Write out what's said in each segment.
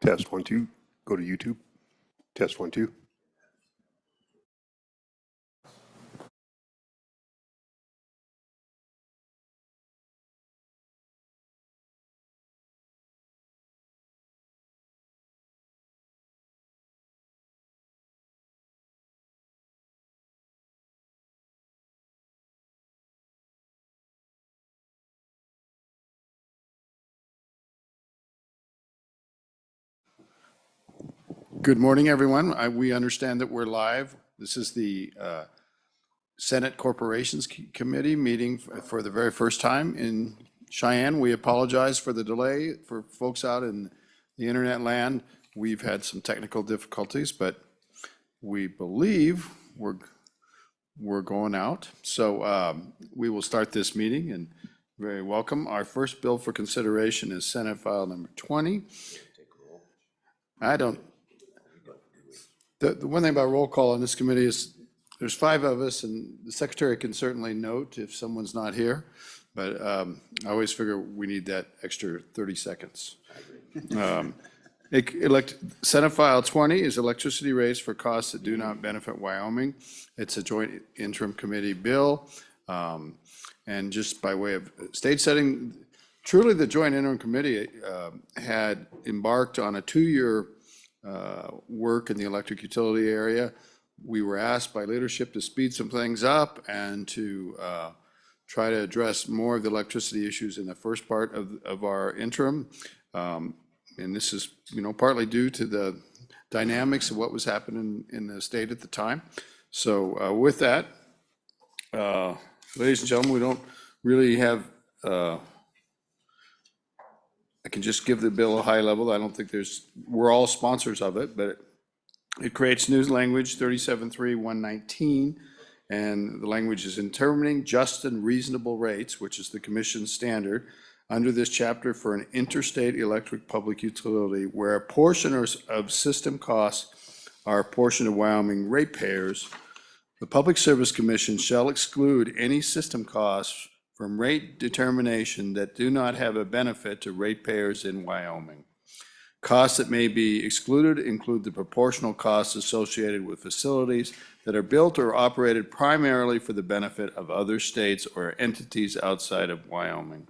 Test 1 2. Go to YouTube. Test 1 2. Good morning, everyone. We understand that we're live. This is the Senate Corporations Committee meeting for the very first time in Cheyenne. We apologize for the delay for folks out in the internet land. We've had some technical difficulties, but we believe we're going out. So we will start this meeting, and very welcome. Our first bill for consideration is Senate File Number 20. The one thing about roll call on this committee is there's 5 of us, and the secretary can certainly note if someone's not here, but I always figure we need that extra 30 seconds. Senate File 20 is electricity rates for costs that do not benefit Wyoming. It's a joint interim committee bill. And just by way of stage setting, truly the joint interim committee had embarked on a 2-year work in the electric utility area. We were asked by leadership to speed some things up and to try to address more of the electricity issues in the first part of our interim. And this is, partly due to the dynamics of what was happening in the state at the time. So with that, ladies and gentlemen, we don't really have I can just give the bill a high level. I don't think we're all sponsors of it, but it creates new language 37.3.119, and the language is determining just and reasonable rates, which is the commission's standard under this chapter for an interstate electric public utility where a portion of system costs are a portion of Wyoming ratepayers. The Public Service Commission shall exclude any system costs from rate determination that do not have a benefit to ratepayers in Wyoming. Costs that may be excluded include the proportional costs associated with facilities that are built or operated primarily for the benefit of other states or entities outside of Wyoming.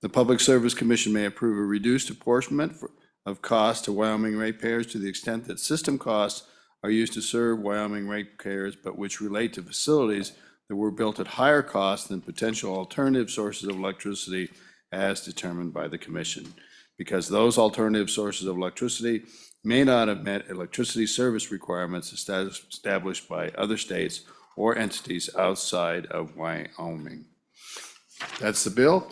The Public Service Commission may approve a reduced apportionment of costs to Wyoming ratepayers to the extent that system costs are used to serve Wyoming ratepayers, but which relate to facilities that were built at higher costs than potential alternative sources of electricity as determined by the commission, because those alternative sources of electricity may not have met electricity service requirements established by other states or entities outside of Wyoming. That's the bill.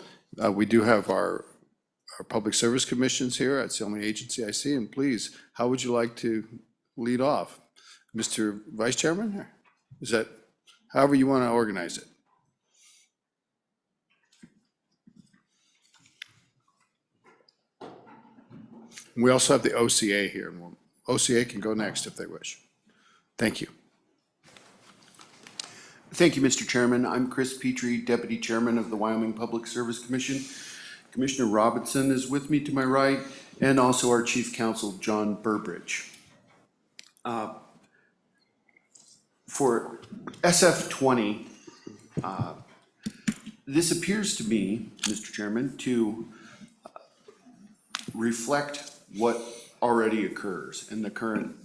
We do have our public service commissions here. That's the only agency I see. And please, how would you like to lead off? Mr. Vice Chairman? Is that however you want to organize it? We also have the OCA here. OCA can go next if they wish. Thank you. Thank you, Mr. Chairman. I'm Chris Petrie, Deputy Chairman of the Wyoming Public Service Commission. Commissioner Robinson is with me to my right, and also our Chief Counsel, John Burbridge. For SF 20, this appears to me, Mr. Chairman, to reflect what already occurs in the current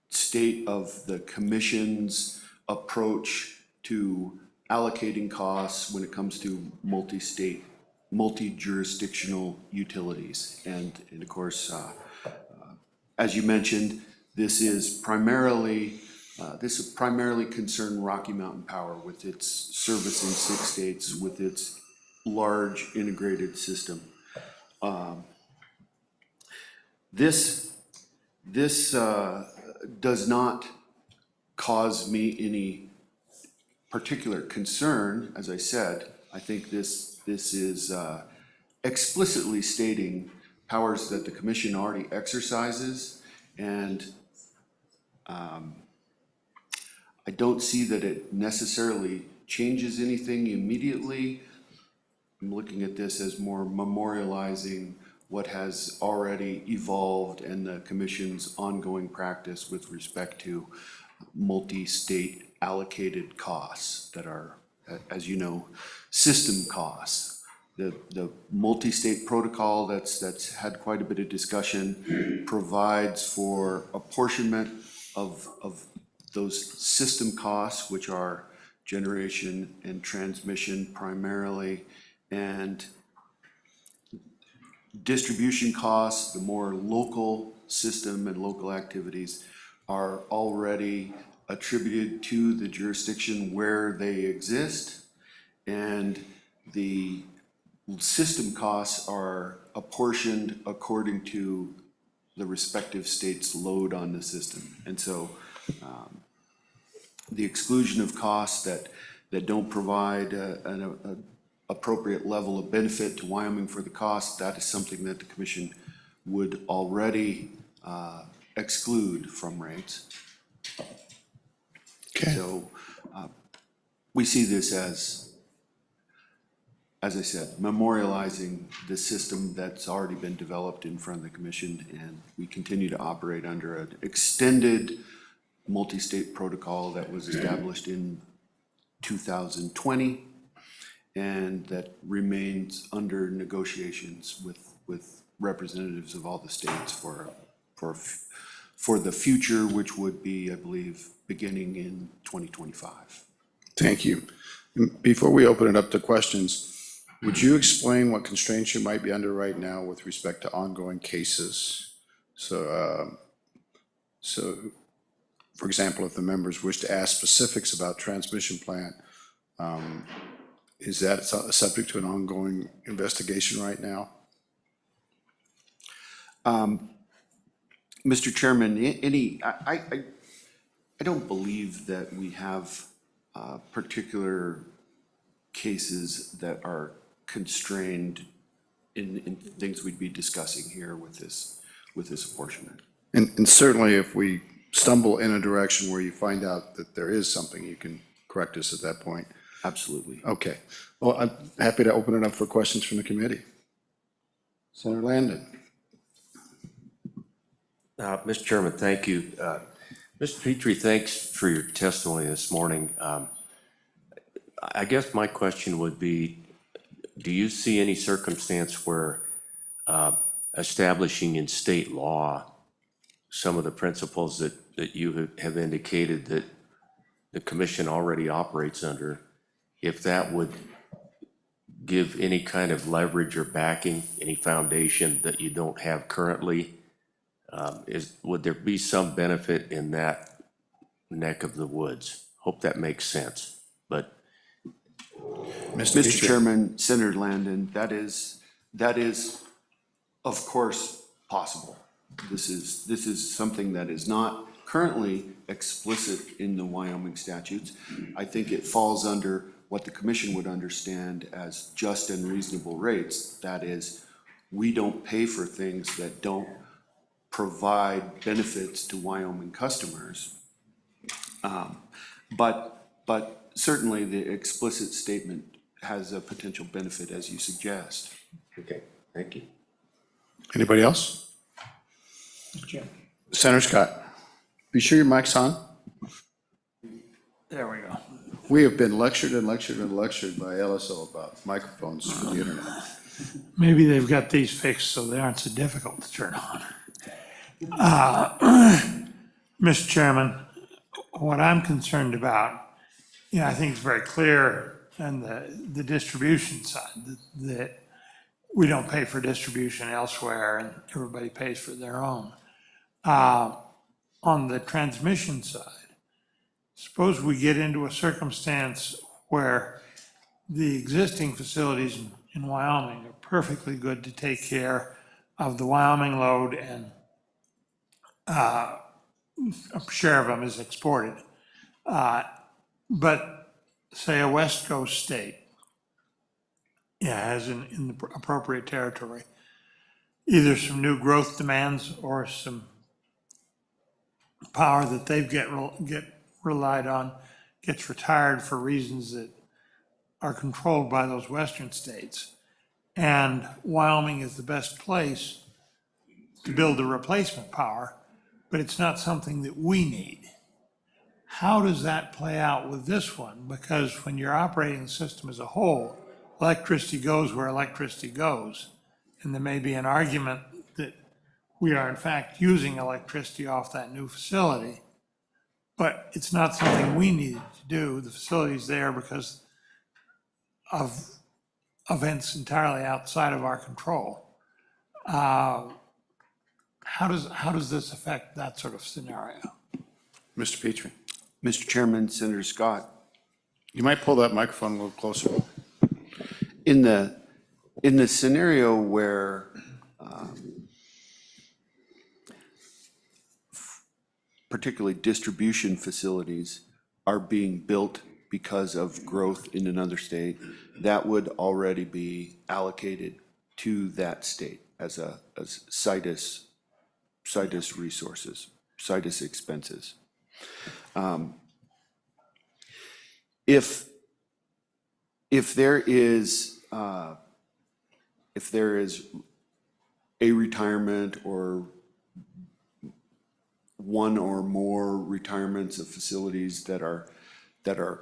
state of the Commission's approach to allocating costs when it comes to multi-state, multi-jurisdictional utilities. And of course, as you mentioned, this primarily concern Rocky Mountain Power with its service in 6 states with its large integrated system. This does not cause me any particular concern. As I said, I think this is explicitly stating powers that the commission already exercises, and I don't see that it necessarily changes anything immediately. I'm looking at this as more memorializing what has already evolved and the commission's ongoing practice with respect to multi-state allocated costs that are, as you know, system costs. The multi-state protocol that's had quite a bit of discussion provides for apportionment of those system costs, which are generation and transmission primarily, and distribution costs, the more local system and local activities are already attributed to the jurisdiction where they exist, and the system costs are apportioned according to the respective state's load on the system. And so the exclusion of costs that don't provide an appropriate level of benefit to Wyoming for the cost, that is something that the commission would already exclude from rates. Okay. So we see this as I said, memorializing the system that's already been developed in front of the commission, and we continue to operate under an extended multi-state protocol that was established in 2020 and that remains under negotiations with representatives of all the states for the future, which would be, I believe, beginning in 2025. Thank you. Before we open it up to questions, would you explain what constraints you might be under right now with respect to ongoing cases? So, for example, if the members wish to ask specifics about transmission plant, is that subject to an ongoing investigation right now? Mr. Chairman, I don't believe that we have particular cases that are constrained in things we'd be discussing here with this apportionment. And certainly if we stumble in a direction where you find out that there is something, you can correct us at that point. Absolutely. Okay. Well, I'm happy to open it up for questions from the committee. Senator Landon. Mr. Chairman, thank you. Mr. Petrie, thanks for your testimony this morning. I guess my question would be, do you see any circumstance where establishing in state law some of the principles that you have indicated that the commission already operates under, if that would give any kind of leverage or backing, any foundation that you don't have currently? Would there be some benefit in that neck of the woods? Hope that makes sense. But Mr. Chairman, Senator Landon, that is of course possible. This is something that is not currently explicit in the Wyoming statutes. I think it falls under what the commission would understand as just and reasonable rates. That is, we don't pay for things that don't provide benefits to Wyoming customers. But certainly the explicit statement has a potential benefit, as you suggest. okay, thank you. Anybody else? Senator Scott, be sure your mic's on. There we go. We have been lectured and lectured and lectured by LSO about microphones for the internet. Maybe they've got these fixed so they aren't so difficult to turn on. Mr. Chairman, what I'm concerned about, I think it's very clear on the distribution side that we don't pay for distribution elsewhere and everybody pays for their own. On the transmission side, suppose we get into a circumstance where the existing facilities in Wyoming are perfectly good to take care of the Wyoming load, and a share of them is exported. But say a West Coast state has in the appropriate territory, either some new growth demands or some power that they've get relied on gets retired for reasons that are controlled by those western states. and Wyoming is the best place to build the replacement power, but it's not something that we need. How does that play out with this one? Because when you're operating the system as a whole, electricity goes where electricity goes. And there may be an argument that we are in fact using electricity off that new facility, but it's not something we needed to do. The facility's there because of events entirely outside of our control. How does this affect that sort of scenario? Mr. Petrie, Mr. Chairman, Senator Scott, you might pull that microphone a little closer. in the scenario where particularly distribution facilities are being built because of growth in another state, that would already be allocated to that state as situs resources, situs expenses. If there is a retirement or one or more retirements of facilities that are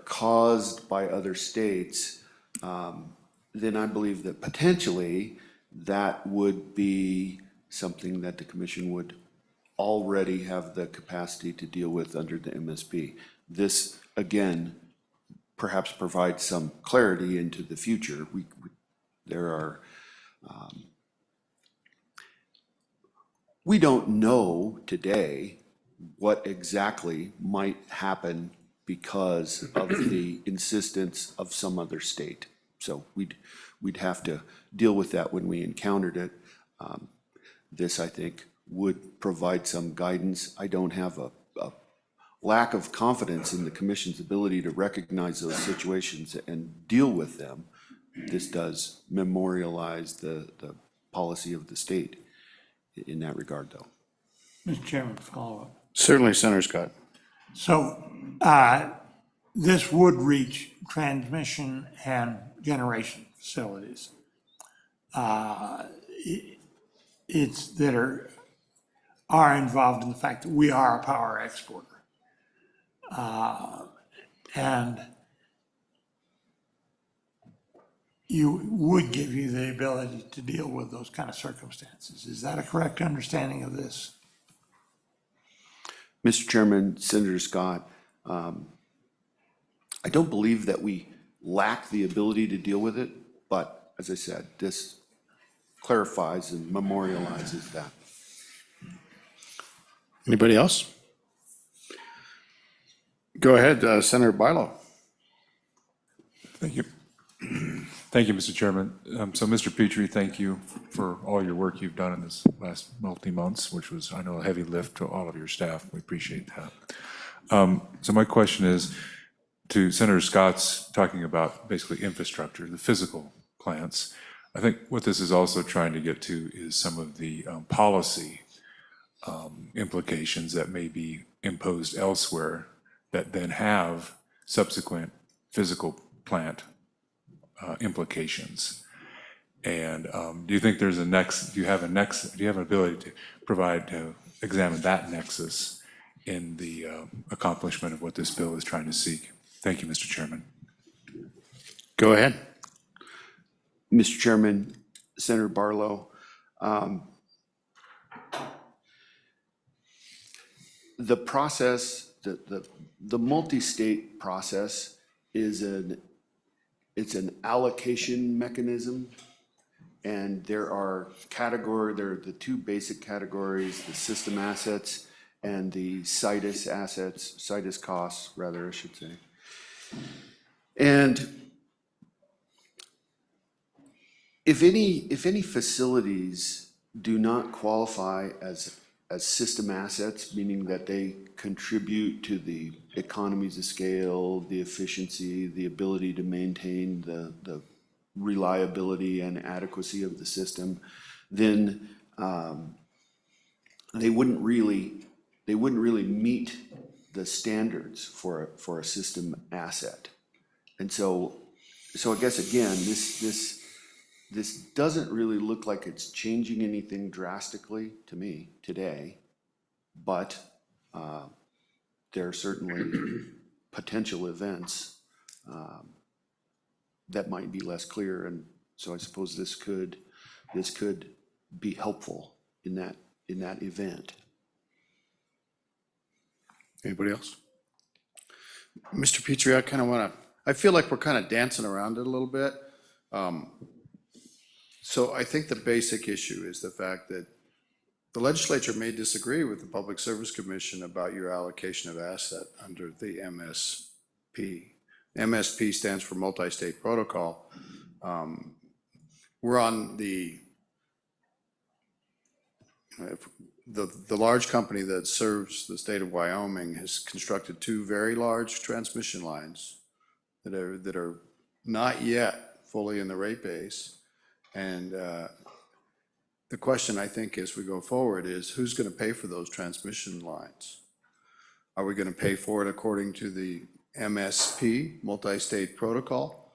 caused by other states, then I believe that potentially that would be something that the commission would already have the capacity to deal with under the MSP. This, again, perhaps provides some clarity into the future. We don't know today what exactly might happen because of the insistence of some other state. So we'd have to deal with that when we encountered it. This, I think, would provide some guidance. I don't have a lack of confidence in the commission's ability to recognize those situations and deal with them. This does memorialize the policy of the state in that regard, though. Mr. Chairman, follow-up. Certainly, Senator Scott. So this would reach transmission and generation facilities. It's that are involved in the fact that we are a power exporter. And would give you the ability to deal with those kind of circumstances. Is that a correct understanding of this? Mr. Chairman, Senator Scott, I don't believe that we lack the ability to deal with it, but as I said, this clarifies and memorializes that. Anybody else? Go ahead, Senator Barlow. Thank you. Thank you, Mr. Chairman. So, Mr. Petrie, thank you for all your work you've done in this last multi-months, which was, I know, a heavy lift to all of your staff. We appreciate that. So my question is to Senator Scott's talking about basically infrastructure, the physical plants. I think what this is also trying to get to is some of the policy implications that may be imposed elsewhere that then have subsequent physical plant implications. And do you think there's do you have an ability to examine that nexus in the accomplishment of what this bill is trying to seek? Thank you, Mr. Chairman. Go ahead. Mr. Chairman, Senator Barlow, the process, the multi-state process is it's an allocation mechanism, and there are the two basic categories, the system assets and the situs costs, rather, I should say. And if any facilities do not qualify as system assets, meaning that they contribute to the economies of scale, the efficiency, the ability to maintain the reliability and adequacy of the system, then they wouldn't really meet the standards for a system asset. And so I guess again, this doesn't really look like it's changing anything drastically to me today, but there are certainly potential events that might be less clear, and so I suppose this could be helpful in that event. Anybody else? Mr. Petrie, I feel like we're kind of dancing around it a little bit. So I think the basic issue is the fact that the legislature may disagree with the Public Service Commission about your allocation of asset under the MSP. MSP stands for Multi-State Protocol. We're on the large company that serves the state of Wyoming has constructed two very large transmission lines that are not yet fully in the rate base. And the question, I think, as we go forward is who's going to pay for those transmission lines? Are we going to pay for it according to the MSP, Multi-State Protocol?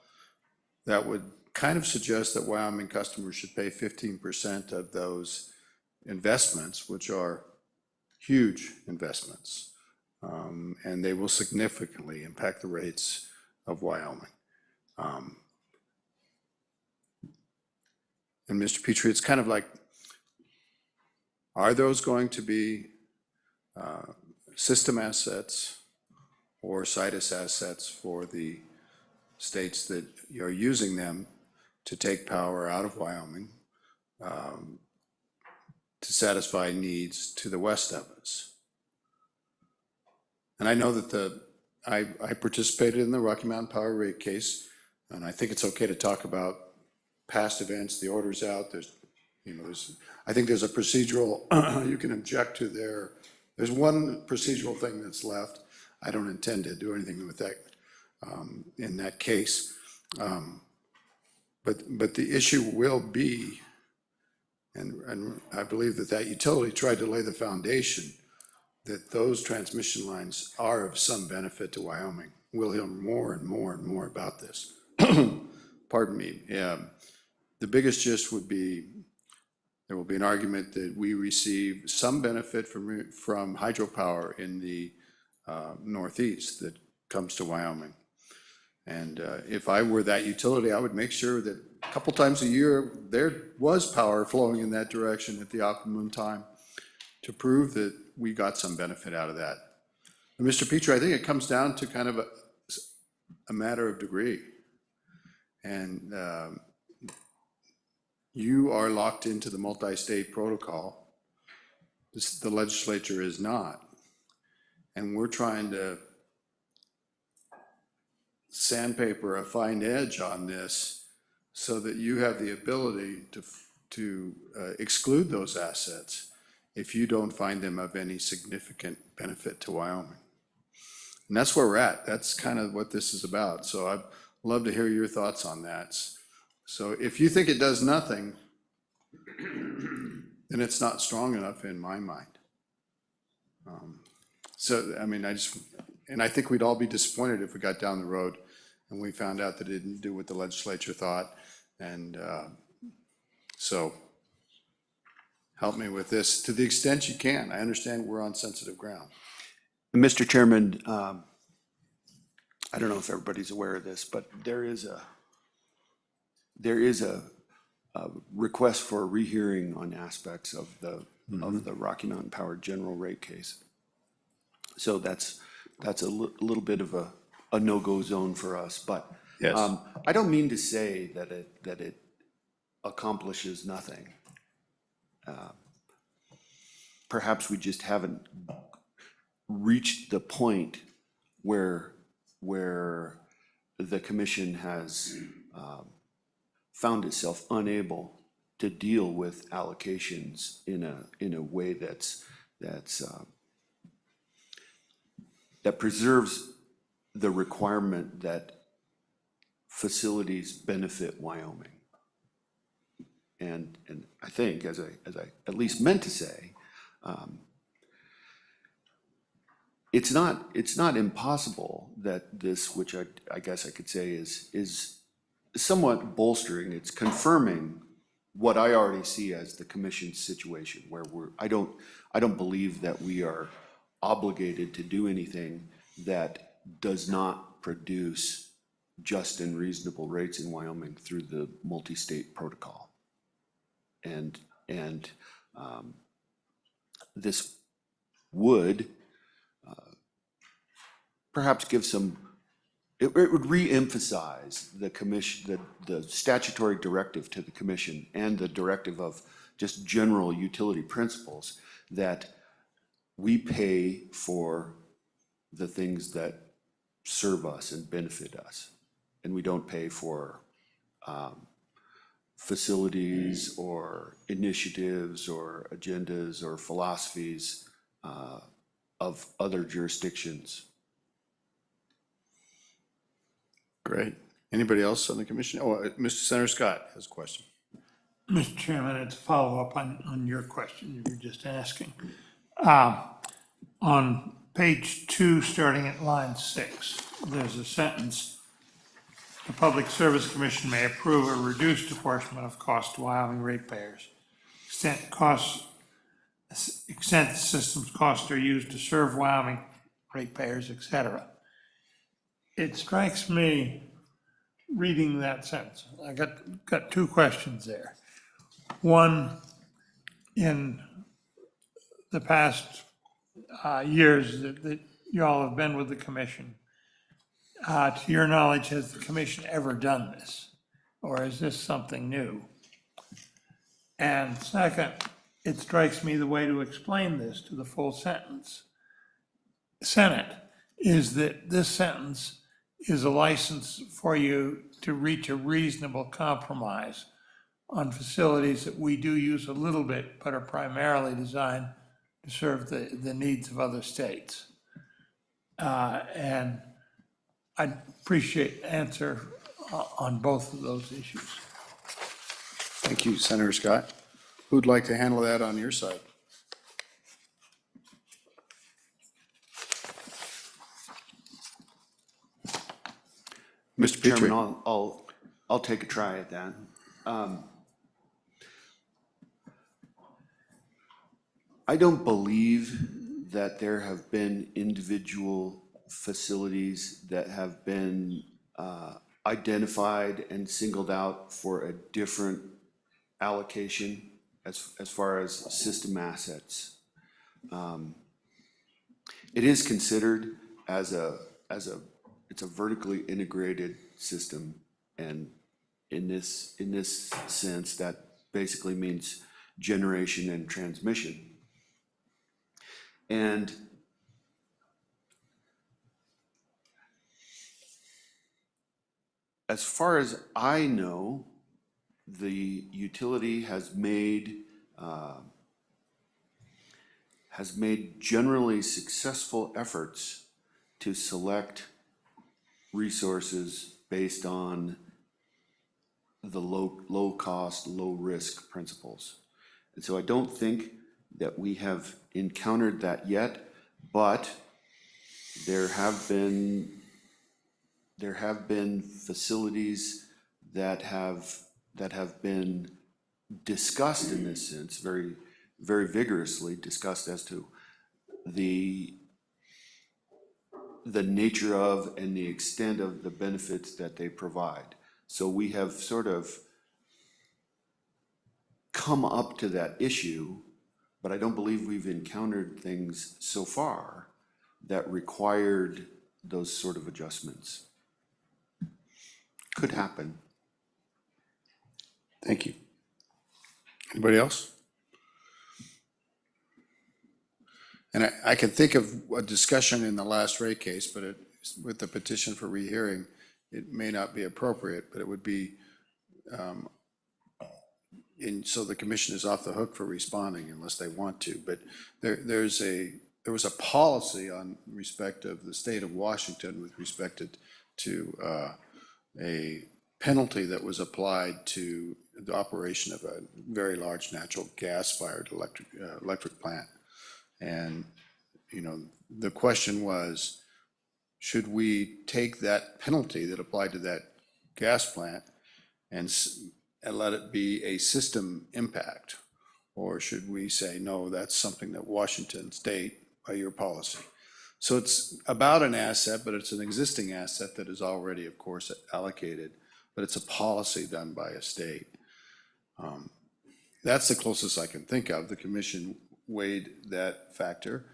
That would kind of suggest that Wyoming customers should pay 15% of those investments, which are huge investments, and they will significantly impact the rates of Wyoming. And Mr. Petrie, it's kind of like, are those going to be system assets or situs assets for the states that are using them to take power out of Wyoming to satisfy needs to the west of us? And I know that I participated in the Rocky Mountain Power rate case, and I think it's okay to talk about past events. The order's out. I think there's a procedural, you can object to there. There's one procedural thing that's left. I don't intend to do anything with that in that case. But the issue will be, and I believe that utility tried to lay the foundation that those transmission lines are of some benefit to Wyoming. We'll hear more and more and more about this. Pardon me. The biggest gist would be, there will be an argument that we receive some benefit from hydropower in the Northeast that comes to Wyoming. And if I were that utility, I would make sure that a couple times a year there was power flowing in that direction at the optimum time to prove that we got some benefit out of that. And Mr. Petrie, I think it comes down to kind of a matter of degree. And you are locked into the multi-state protocol. The legislature is not. And we're trying to sandpaper a fine edge on this so that you have the ability to exclude those assets if you don't find them of any significant benefit to Wyoming. And that's where we're at. That's kind of what this is about. So I'd love to hear your thoughts on that. So if you think it does nothing, then it's not strong enough in my mind. So, I mean, I think we'd all be disappointed if we got down the road and we found out that it didn't do what the legislature thought. And so help me with this to the extent you can. I understand we're on sensitive ground. Mr. Chairman, I don't know if everybody's aware of this, but there is a request for a rehearing on aspects of the Rocky Mountain Power general rate case. So that's a little bit of a no-go zone for us. But Yes. I don't mean to say that it accomplishes nothing. Perhaps we just haven't reached the point where the commission has found itself unable to deal with allocations in a way that preserves the requirement that facilities benefit Wyoming. And I think, as I at least meant to say, it's not impossible that this, which I guess I could say is somewhat bolstering, it's confirming what I already see as the commission's situation, where I don't believe that we are obligated to do anything that does not produce just and reasonable rates in Wyoming through the multi-state protocol. And this would perhaps give some, it would re-emphasize the commission, the statutory directive to the commission and the directive of just general utility principles that we pay for the things that serve us and benefit us. And we don't pay for facilities or initiatives or agendas or philosophies of other jurisdictions. Great. Anybody else on the commission? Oh, Mr. Senator Scott has a question. Mr. Chairman, it's a follow-up on your question you were just asking. On page 2, starting at line 6, there's a sentence, "The Public Service Commission may approve a reduced apportionment of cost to Wyoming ratepayers. Extent the system's costs are used to serve Wyoming ratepayers, et cetera." It strikes me, reading that sentence, I got two questions there. One, in the past years that y'all have been with the commission, to your knowledge, has the commission ever done this? Or is this something new? And second, it strikes me the way to explain this to the full Senate is that this sentence is a license for you to reach a reasonable compromise on facilities that we do use a little bit, but are primarily designed to serve the needs of other states. And I'd appreciate an answer on both of those issues. Thank you, Senator Scott. Who'd like to handle that on your side? Mr. Chairman, I'll take a try at that. I don't believe that there have been individual facilities that have been identified and singled out for a different allocation as far as system assets. It is considered it's a vertically integrated system, and in this sense, that basically means generation and transmission. And as far as I know, the utility has made generally successful efforts to select resources based on the low cost, low risk principles. And so I don't think that we have encountered that yet, but there have been facilities that have been discussed in this sense, very, very vigorously discussed as to the nature of and the extent of the benefits that they provide. So we have sort of come up to that issue, but I don't believe we've encountered things so far that required those sort of adjustments. Could happen. Thank you. Anybody else? And I can think of a discussion in the last rate case, but with the petition for rehearing, it may not be appropriate, but it would be, so the commission is off the hook for responding unless they want to. But there was a policy on respect of the state of Washington with respect to a penalty that was applied to the operation of a very large natural gas-fired electric plant. And, you know, the question was, should we take that penalty that applied to that gas plant and let it be a system impact? Or should we say, no, that's something that Washington State by your policy? So it's about an asset, but it's an existing asset that is already, of course, allocated, but it's a policy done by a state. That's the closest I can think of. The commission weighed that factor.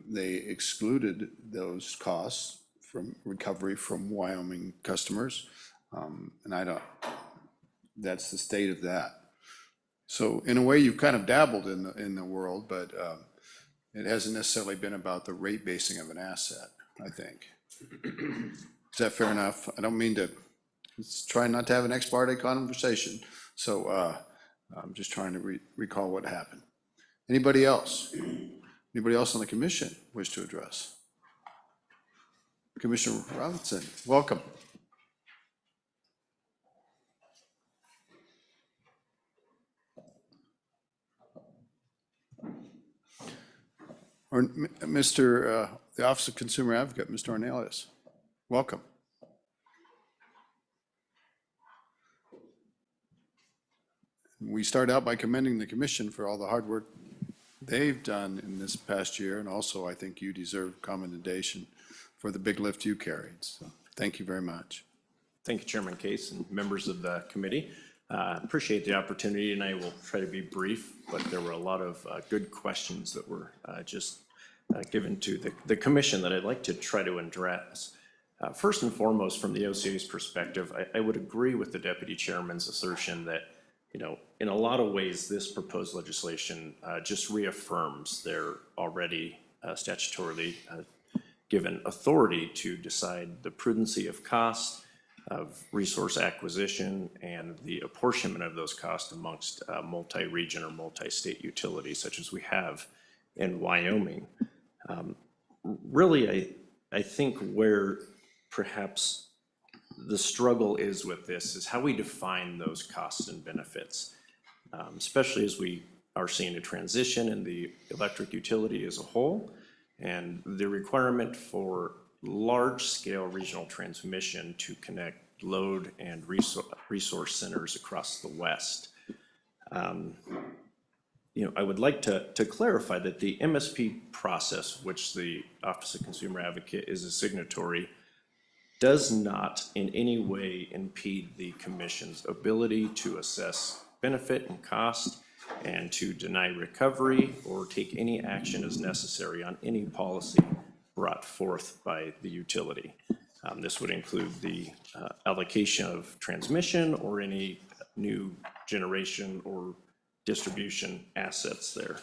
They excluded those costs from recovery from Wyoming customers. And that's the state of that. So in a way, you've kind of dabbled in the world, but it hasn't necessarily been about the rate basing of an asset, I think. Is that fair enough? I don't mean to, let's try not to have an ex parte conversation. So I'm just trying to recall what happened. Anybody else? Anybody else on the commission wish to address? Commissioner Robinson, welcome. Or Mr. The Office of Consumer Advocate, Mr. Ornelas, welcome. We start out by commending the commission for all the hard work they've done in this past year, and also I think you deserve commendation for the big lift you carried. So thank you very much. Thank you, Chairman Case and members of the committee. Appreciate the opportunity, and I will try to be brief, but there were a lot of good questions that were just given to the commission that I'd like to try to address. First and foremost, from the OCA's perspective, I would agree with the deputy chairman's assertion that, you know, in a lot of ways, this proposed legislation just reaffirms their already statutorily given authority to decide the prudency of cost, of resource acquisition, and the apportionment of those costs amongst multi-region or multi-state utilities, such as we have in Wyoming. Really, I think where perhaps the struggle is with this is how we define those costs and benefits, especially as we are seeing a transition in the electric utility as a whole, and the requirement for large-scale regional transmission to connect load and resource centers across the West. You know, I would like to clarify that the MSP process, which the Office of Consumer Advocate is a signatory, does not in any way impede the Commission's ability to assess benefit and cost and to deny recovery or take any action as necessary on any policy brought forth by the utility. This would include the allocation of transmission or any new generation or distribution assets there.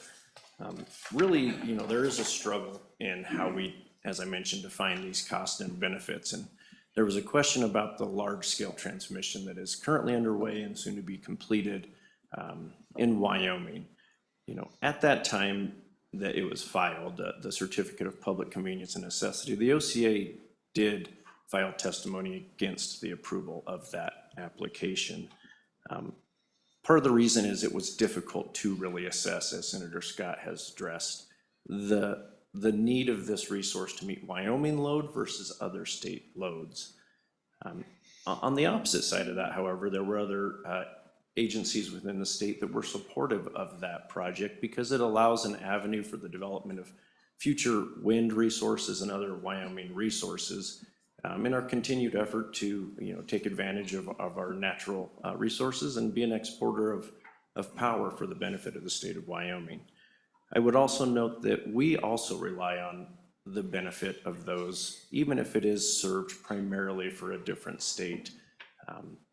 Really, you know, there is a struggle in how we, as I mentioned, define these costs and benefits. And there was a question about the large-scale transmission that is currently underway and soon to be completed in Wyoming. You know, at that time that it was filed, the Certificate of Public Convenience and Necessity, the OCA did file testimony against the approval of that application. Part of the reason is it was difficult to really assess, as Senator Scott has addressed, the need of this resource to meet Wyoming load versus other state loads. On the opposite side of that, however, there were other agencies within the state that were supportive of that project because it allows an avenue for the development of future wind resources and other Wyoming resources in our continued effort to, you know, take advantage of our natural resources and be an exporter of power for the benefit of the state of Wyoming. I would also note that we also rely on the benefit of those, even if it is served primarily for a different state.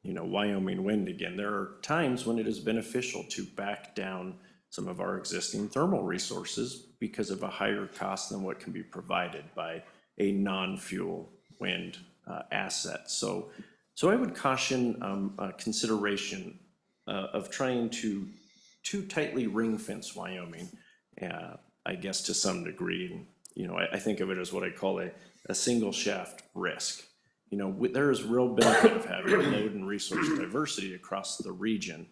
You know, Wyoming wind, again, there are times when it is beneficial to back down some of our existing thermal resources because of a higher cost than what can be provided by a non-fuel wind asset. So I would caution consideration of trying to too tightly ring fence Wyoming, I guess to some degree. You know, I think of it as what I call a single shaft risk. You know, there is real benefit of having load and resource diversity across the region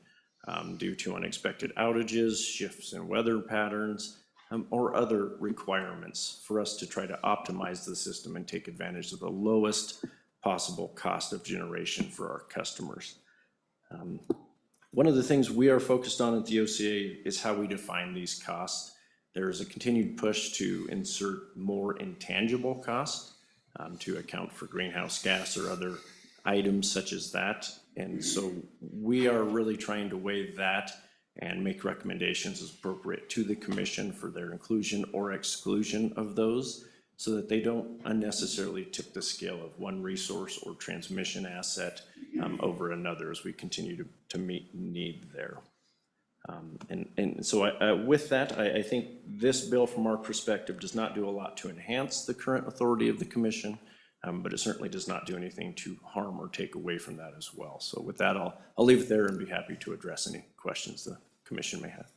due to unexpected outages, shifts in weather patterns, or other requirements for us to try to optimize the system and take advantage of the lowest possible cost of generation for our customers. One of the things we are focused on at the OCA is how we define these costs. There is a continued push to insert more intangible costs to account for greenhouse gas or other items such as that. And so we are really trying to weigh that and make recommendations as appropriate to the commission for their inclusion or exclusion of those, so that they don't unnecessarily tip the scale of one resource or transmission asset over another as we continue to meet need there. And so with that, I think this bill from our perspective does not do a lot to enhance the current authority of the commission, but it certainly does not do anything to harm or take away from that as well. So with that, I'll leave it there and be happy to address any questions the commission may have.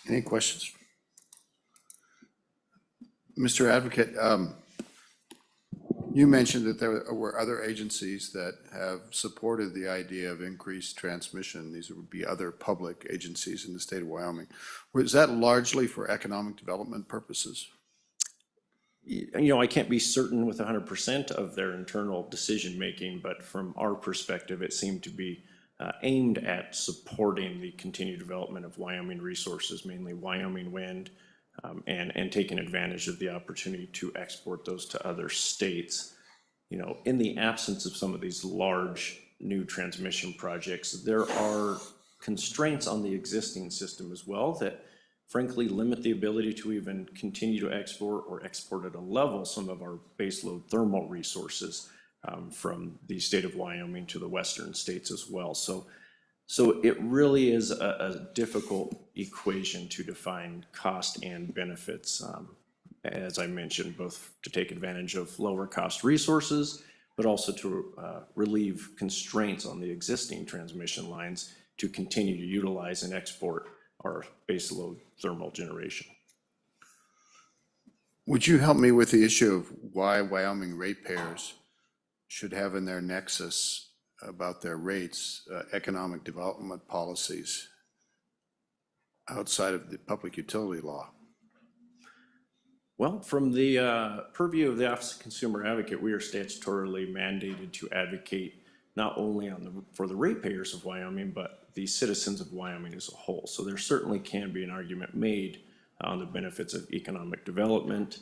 Any questions? Mr. Advocate, you mentioned that there were other agencies that have supported the idea of increased transmission. These would be other public agencies in the state of Wyoming. Was that largely for economic development purposes? You know, I can't be certain with 100% of their internal decision-making, but from our perspective, it seemed to be aimed at supporting the continued development of Wyoming resources, mainly Wyoming wind, and taking advantage of the opportunity to export those to other states. You know, in the absence of some of these large new transmission projects, there are constraints on the existing system as well that frankly limit the ability to even continue to export or export at a level some of our baseload thermal resources from the state of Wyoming to the western states as well. So it really is a difficult equation to define cost and benefits, as I mentioned, both to take advantage of lower cost resources, but also to relieve constraints on the existing transmission lines to continue to utilize and export our baseload thermal generation. Would you help me with the issue of why Wyoming ratepayers should have in their nexus about their rates, economic development policies outside of the public utility law? Well, from the purview of the Office of Consumer Advocate, we are statutorily mandated to advocate not only for the ratepayers of Wyoming, but the citizens of Wyoming as a whole. So there certainly can be an argument made on the benefits of economic development.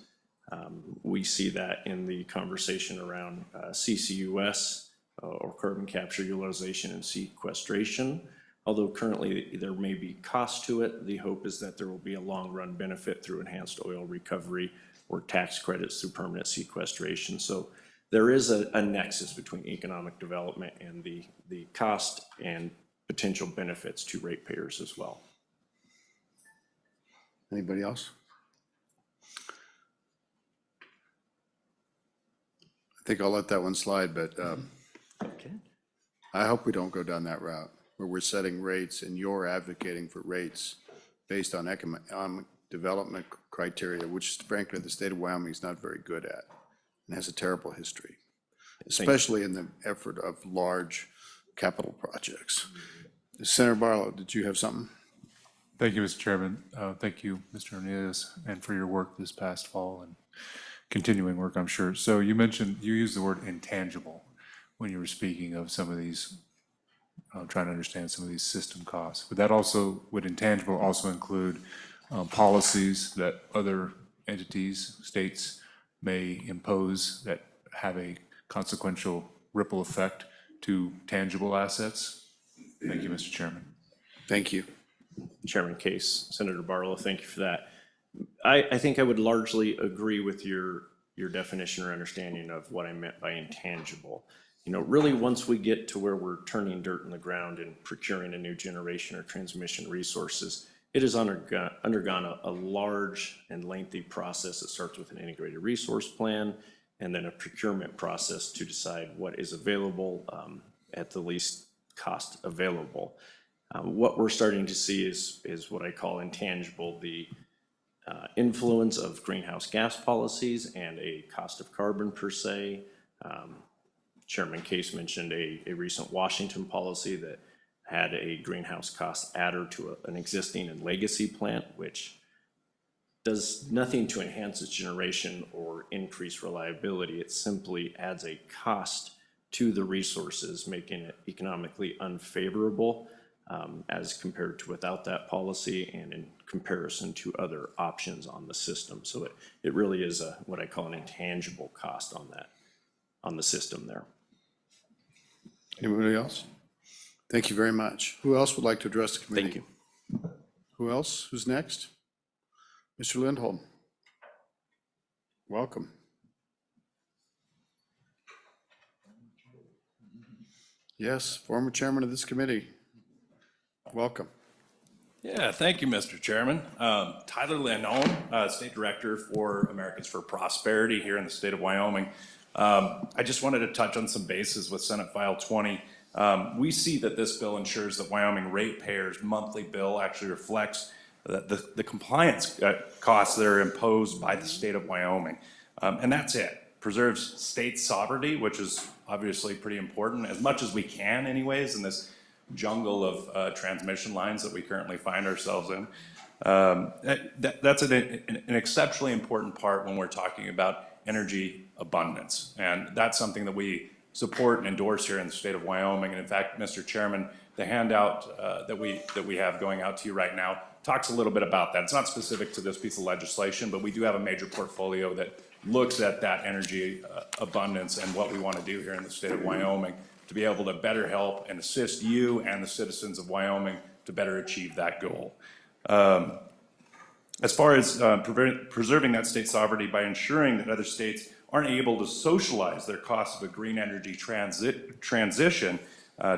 We see that in the conversation around CCUS, or carbon capture, utilization, and sequestration. Although currently there may be cost to it, the hope is that there will be a long-run benefit through enhanced oil recovery or tax credits through permanent sequestration. So there is a nexus between economic development and the cost and potential benefits to ratepayers as well. Anybody else? I think I'll let that one slide, but Okay. I hope we don't go down that route where we're setting rates and you're advocating for rates based on economic development criteria, which frankly the state of Wyoming is not very good at and has a terrible history, especially in the effort of large capital projects. Senator Barlow, did you have something? Thank you, Mr. Chairman. Thank you, Mr. Hernandez, and for your work this past fall and continuing work, I'm sure. So you mentioned, you used the word intangible when you were speaking of some of these, trying to understand some of these system costs. Would intangible also include policies that other entities, states may impose that have a consequential ripple effect to tangible assets? Thank you, Mr. Chairman. Thank you. Chairman Case, Senator Barlow, thank you for that. I think I would largely agree with your definition or understanding of what I meant by intangible. You know, really, once we get to where we're turning dirt in the ground and procuring a new generation or transmission resources, it has undergone a large and lengthy process that starts with an integrated resource plan and then a procurement process to decide what is available at the least cost available. What we're starting to see is what I call intangible, the influence of greenhouse gas policies and a cost of carbon per se. Chairman Case mentioned a recent Washington policy that had a greenhouse cost adder to an existing and legacy plant, which does nothing to enhance its generation or increase reliability. It simply adds a cost to the resources, making it economically unfavorable as compared to without that policy and in comparison to other options on the system. So it really is what I call an intangible cost on the system there. Anybody else? Thank you very much. Who else would like to address the committee? Thank you. Who else? Who's next? Mr. Lindholm. Welcome. Yes, former chairman of this committee. Welcome. Yeah, thank you, Mr. Chairman. Tyler Lindholm, State Director for Americans for Prosperity here in the state of Wyoming. I just wanted to touch on some bases with Senate File 20. We see that this bill ensures that Wyoming ratepayers' monthly bill actually reflects the compliance costs that are imposed by the state of Wyoming. And that's it. Preserves state sovereignty, which is obviously pretty important, as much as we can anyways, in this jungle of transmission lines that we currently find ourselves in. That's an exceptionally important part when we're talking about energy abundance. And that's something that we support and endorse here in the state of Wyoming. And in fact, Mr. Chairman, the handout that we have going out to you right now talks a little bit about that. It's not specific to this piece of legislation, but we do have a major portfolio that looks at that energy abundance and what we want to do here in the state of Wyoming to be able to better help and assist you and the citizens of Wyoming to better achieve that goal. As far as preserving that state sovereignty by ensuring that other states aren't able to socialize their costs of a green energy transition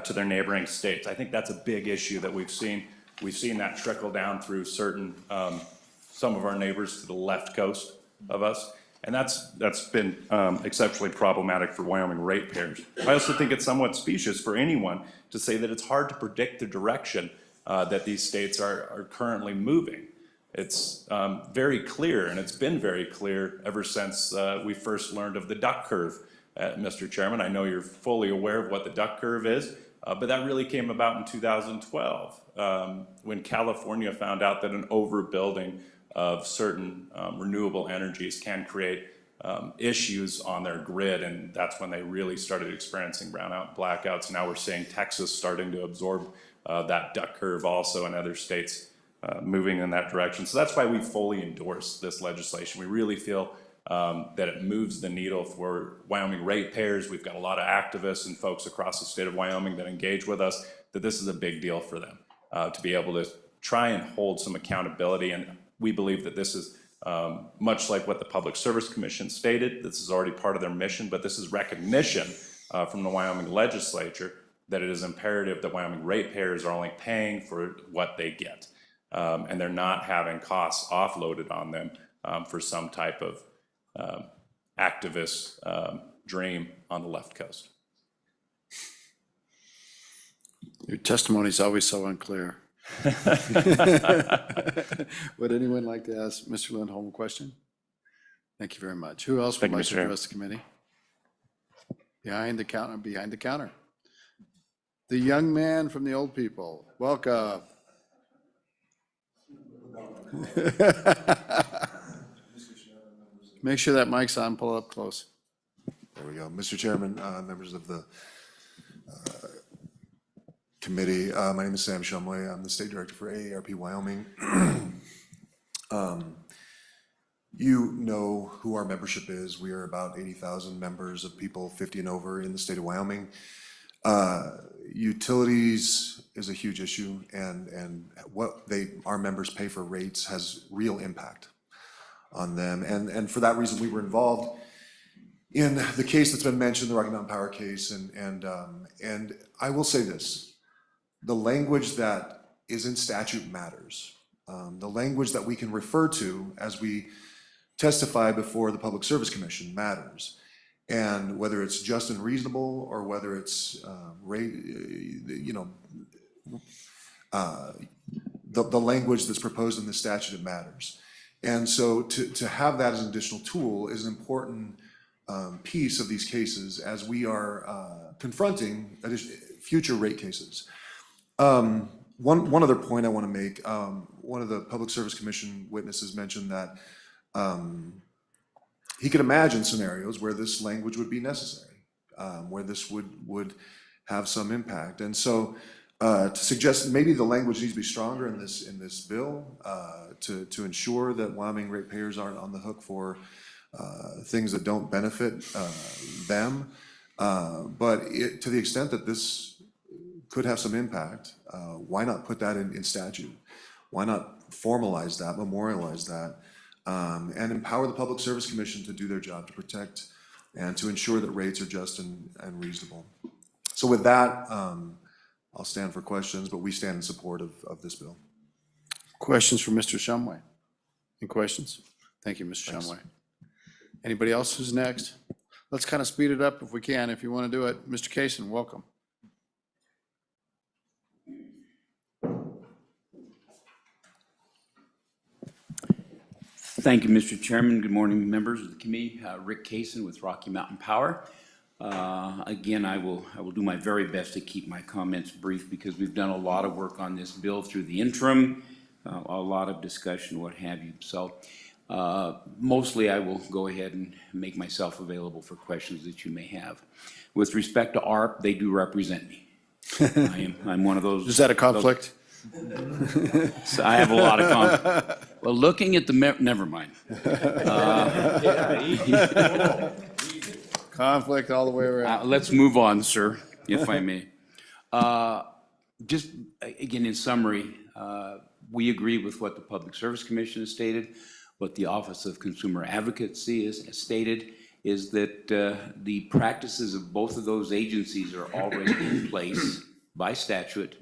to their neighboring states. I think that's a big issue that we've seen. We've seen that trickle down through some of our neighbors to the left coast of us. And that's been exceptionally problematic for Wyoming ratepayers. I also think it's somewhat specious for anyone to say that it's hard to predict the direction that these states are currently moving. It's very clear, and it's been very clear ever since we first learned of the duck curve, Mr. Chairman. I know you're fully aware of what the duck curve is, but that really came about in 2012 when California found out that an overbuilding of certain renewable energies can create issues on their grid, and that's when they really started experiencing brownout blackouts. Now we're seeing Texas starting to absorb that duck curve also, and other states moving in that direction. So that's why we fully endorse this legislation. We really feel that it moves the needle for Wyoming ratepayers. We've got a lot of activists and folks across the state of Wyoming that engage with us, that this is a big deal for them to be able to try and hold some accountability. And we believe that this is much like what the Public Service Commission stated. This is already part of their mission, but this is recognition from the Wyoming legislature that it is imperative that Wyoming ratepayers are only paying for what they get. And they're not having costs offloaded on them for some type of activist dream on the left coast. Your testimony is always so unclear. Would anyone like to ask Mr. Lindholm a question? Thank you very much. Who else would Thank you, like Mr. to Chair. address the committee? Behind the counter. The young man from the old people, welcome. Make sure that mic's on, pull it up close. There we go. Mr. Chairman, members of the committee, my name is Sam Shumway. I'm the State Director for AARP Wyoming. You know who our membership is. We are about 80,000 members of people 50 and over in the state of Wyoming. Utilities is a huge issue, and what our members pay for rates has real impact on them. And for that reason, we were involved in the case that's been mentioned, the Rocky Mountain Power case. And I will say this, the language that is in statute matters. The language that we can refer to as we testify before the Public Service Commission matters. And whether it's just and reasonable, or whether it's the language that's proposed in the statute, it matters. And so to have that as an additional tool is an important piece of these cases as we are confronting future rate cases. One other point I want to make, one of the Public Service Commission witnesses mentioned that he could imagine scenarios where this language would be necessary. where this would have some impact. And so to suggest maybe the language needs to be stronger in this bill to ensure that Wyoming ratepayers aren't on the hook for things that don't benefit them. But to the extent that this could have some impact, why not put that in statute? Why not formalize that, memorialize that, and empower the Public Service Commission to do their job, to protect and to ensure that rates are just and reasonable. So with that, I'll stand for questions, but we stand in support of this bill. Questions for Mr. Shumway? Any questions? Thank you, Mr. Shumway. Anybody else who's next? Let's kind of speed it up if we can, if you want to do it. Mr. Kaysen, welcome. Thank you, Mr. Chairman. Good morning, members of the committee. Rick Kaysen with Rocky Mountain Power. Again, I will do my very best to keep my comments brief because we've done a lot of work on this bill through the interim, a lot of discussion, what have you. So mostly I will go ahead and make myself available for questions that you may have. With respect to ARP, they do represent me. I'm one of those. Is that a conflict? So I have a lot of conflict. Well, looking at the, never mind. Conflict all the way around. Let's move on, sir, if I may. Just, again, in summary, we agree with what the Public Service Commission has stated. What the Office of Consumer Advocacy has stated is that the practices of both of those agencies are already in place by statute,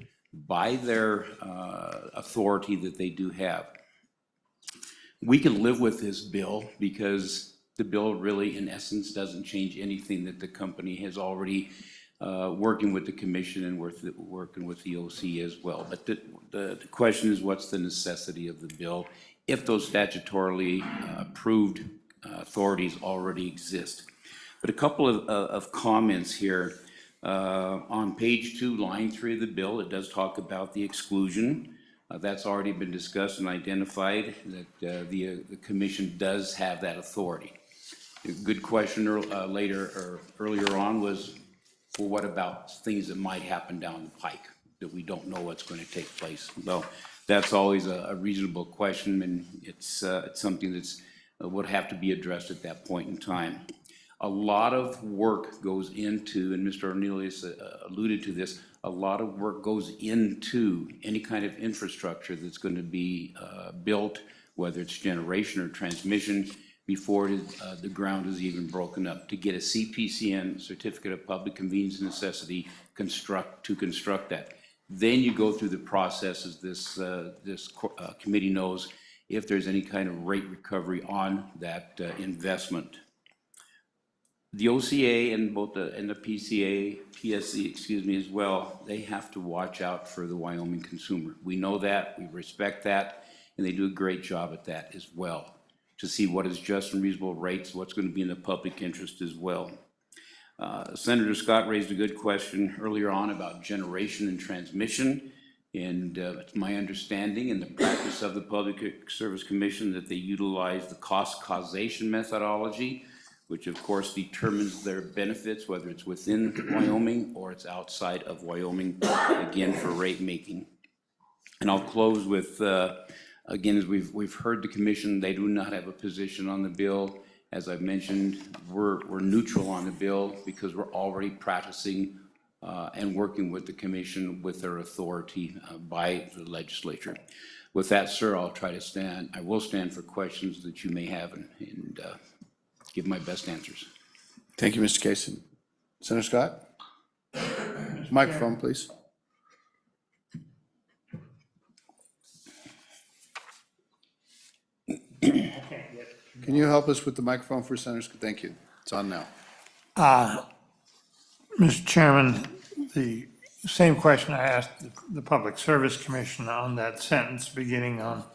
by their authority that they do have. We can live with this bill because the bill really, in essence, doesn't change anything that the company has already working with the commission and working with the OC as well. But the question is, what's the necessity of the bill if those statutorily approved authorities already exist? But a couple of comments here. On page 2, line 3 of the bill, it does talk about the exclusion. That's already been discussed and identified that the commission does have that authority. A good question earlier on was, well, what about things that might happen down the pike that we don't know what's going to take place? Well, that's always a reasonable question, and it's something that's would have to be addressed at that point in time. A lot of work goes into, and Mr. Ornelas alluded to this, a lot of work goes into any kind of infrastructure that's going to be built, whether it's generation or transmission, before the ground is even broken up. To get a CPCN, Certificate of Public Convenience and Necessity, to construct that. Then you go through the process, as this committee knows, if there's any kind of rate recovery on that investment. The OCA and both the PSC, excuse me, as well, they have to watch out for the Wyoming consumer. We know that, we respect that, and they do a great job at that as well, to see what is just and reasonable rates, what's going to be in the public interest as well. Senator Scott raised a good question earlier on about generation and transmission, and it's my understanding and the practice of the Public Service Commission that they utilize the cost causation methodology, which of course determines their benefits, whether it's within Wyoming or it's outside of Wyoming, again, for rate making. And I'll close with, again, as we've heard the commission, they do not have a position on the bill. As I've mentioned, we're neutral on the bill because we're already practicing and working with the commission with their authority by the legislature. With that, sir, I will stand for questions that you may have and give my best answers. Thank you, Mr. Kaysen. Senator Scott? Microphone, please. Can you help us with the microphone for Senator Scott? Thank you. It's on now. Mr. Chairman, the same question I asked the Public Service Commission on that sentence beginning on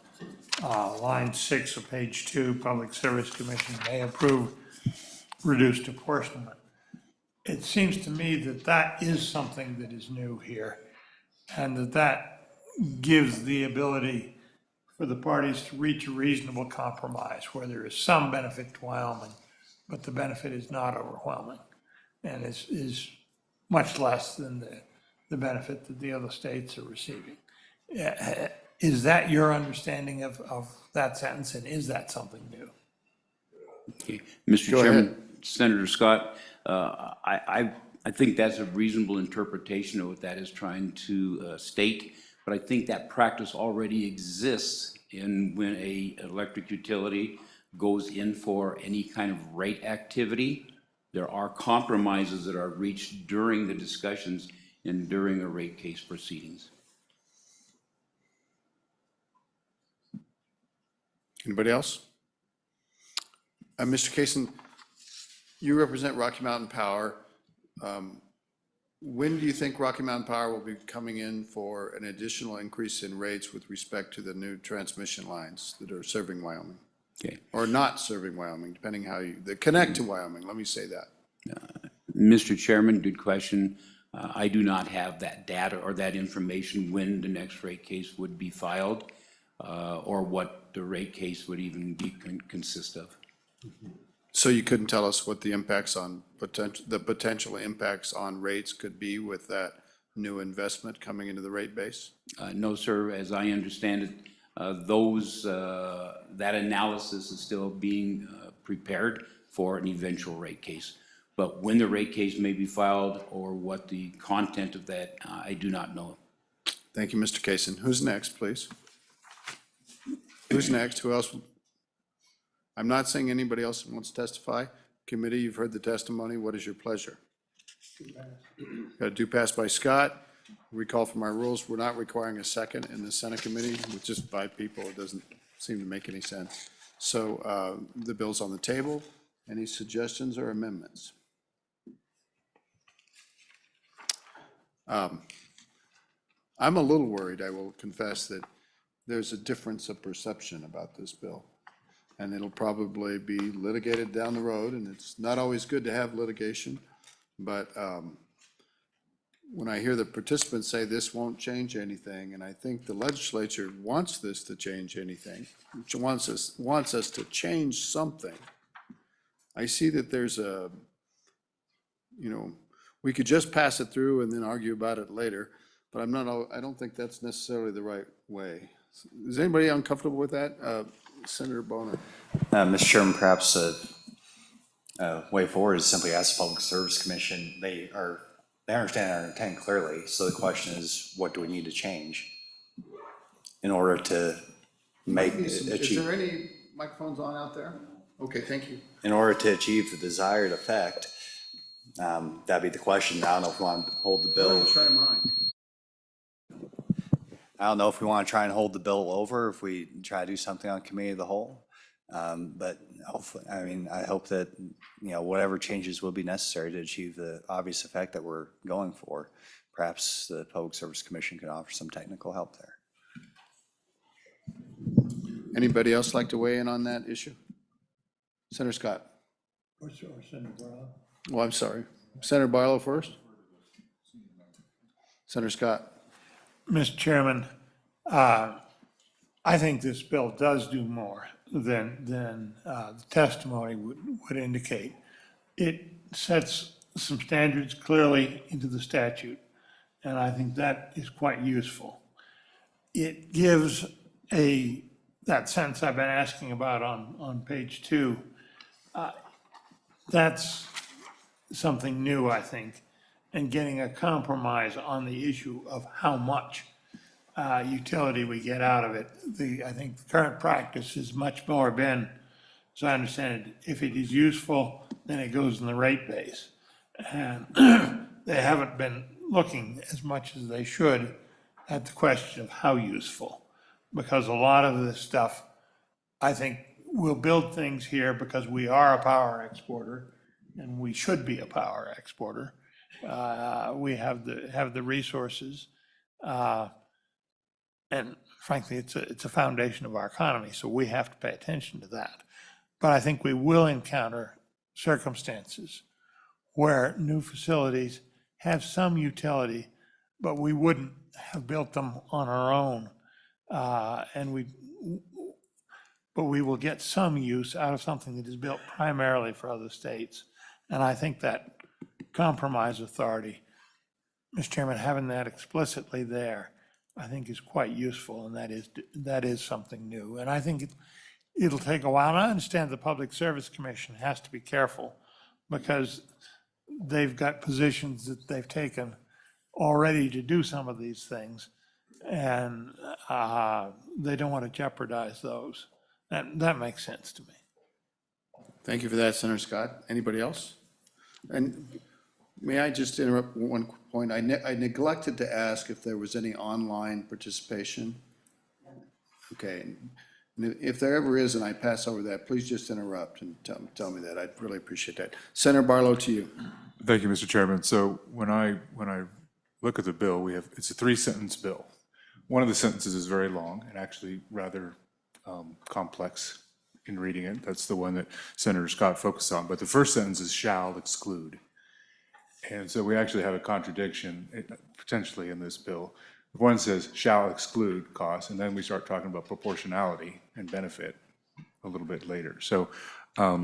line 6 of page 2, Public Service Commission may approve reduced apportionment. It seems to me that that is something that is new here, and that gives the ability for the parties to reach a reasonable compromise where there is some benefit to Wyoming, but the benefit is not overwhelming. and is much less than the benefit that the other states are receiving. Is that your understanding of that sentence, and is that something new? Okay. Mr. Go Chairman, ahead. Senator Scott, I think that's a reasonable interpretation of what that is trying to state, but I think that practice already exists in when a electric utility goes in for any kind of rate activity. There are compromises that are reached during the discussions and during a rate case proceedings. Anybody else? Mr. Kaysen, you represent Rocky Mountain Power. When do you think Rocky Mountain Power will be coming in for an additional increase in rates with respect to the new transmission lines that are serving Wyoming? Okay. Or not serving Wyoming, depending how you, that connect to Wyoming, let me say that. Mr. Chairman, good question. I do not have that data or that information when the next rate case would be filed, or what the rate case would even be consist of. So you couldn't tell us what the impacts on the potential impacts on rates could be with that new investment coming into the rate base? No, sir, as I understand it, that analysis is still being prepared for an eventual rate case. But when the rate case may be filed or what the content of that, I do not know. Thank you, Mr. Kaysen. Who's next, please? Who's next? Who else? I'm not saying anybody else wants to testify. Committee, you've heard the testimony. What is your pleasure? Got a do pass by Scott. Recall from our rules, we're not requiring a second in the Senate committee with just 5 people. It doesn't seem to make any sense. So the bill's on the table. Any suggestions or amendments? I'm a little worried, I will confess, that there's a difference of perception about this bill. And it'll probably be litigated down the road, and it's not always good to have litigation. But when I hear the participants say this won't change anything, and I think the legislature wants this to change anything, which wants us to change something, I see that there's a, we could just pass it through and then argue about it later, but I don't think that's necessarily the right way. Is anybody uncomfortable with that? Senator Bonner. Mr. Chairman, perhaps a way forward is simply ask the Public Service Commission. They understand our intent clearly. So the question is, what do we need to change in order to Is there any microphones on out there? Okay, thank you. in order to achieve the desired effect? That'd be the question. I don't know if we want to hold the bill. Try mine. I don't know if we want to try and hold the bill over, if we try to do something on committee of the whole. But hopefully, I hope that, whatever changes will be necessary to achieve the obvious effect that we're going for. Perhaps the Public Service Commission can offer some technical help there. Anybody else like to weigh in on that issue? Senator Scott. Or Senator Barlow? Well, I'm sorry. Senator Barlow first. Senator Scott. Mr. Chairman, I think this bill does do more than the testimony would indicate. It sets some standards clearly into the statute, and I think that is quite useful. It gives that sense I've been asking about on page 2. That's something new, I think, and getting a compromise on the issue of how much utility we get out of it. I think the current practice has much more been, as I understand it, if it is useful, then it goes in the rate base. And they haven't been looking as much as they should at the question of how useful. Because a lot of this stuff, I think, we'll build things here because we are a power exporter, and we should be a power exporter. We have the resources, and frankly, it's a foundation of our economy, so we have to pay attention to that. But I think we will encounter circumstances where new facilities have some utility, but we wouldn't have built them on our own, but we will get some use out of something that is built primarily for other states. And I think that compromise authority. Mr. Chairman, having that explicitly there, I think is quite useful, and that is something new. And I think it'll take a while. And I understand the Public Service Commission has to be careful because they've got positions that they've taken already to do some of these things, and they don't want to jeopardize those. That makes sense to me. Thank you for that, Senator Scott. Anybody else? And may I just interrupt one point? I neglected to ask if there was any online participation. Okay. And if there ever is, and I pass over that, please just interrupt and tell me that. I'd really appreciate that. Senator Barlow, to you. Thank you, Mr. Chairman. So when I look at the bill, it's a 3-sentence bill. One of the sentences is very long and actually rather complex in reading it. That's the one that Senator Scott focused on. But the first sentence is shall exclude. And so we actually have a contradiction potentially in this bill. One says shall exclude costs, and then we start talking about proportionality and benefit a little bit later. So, I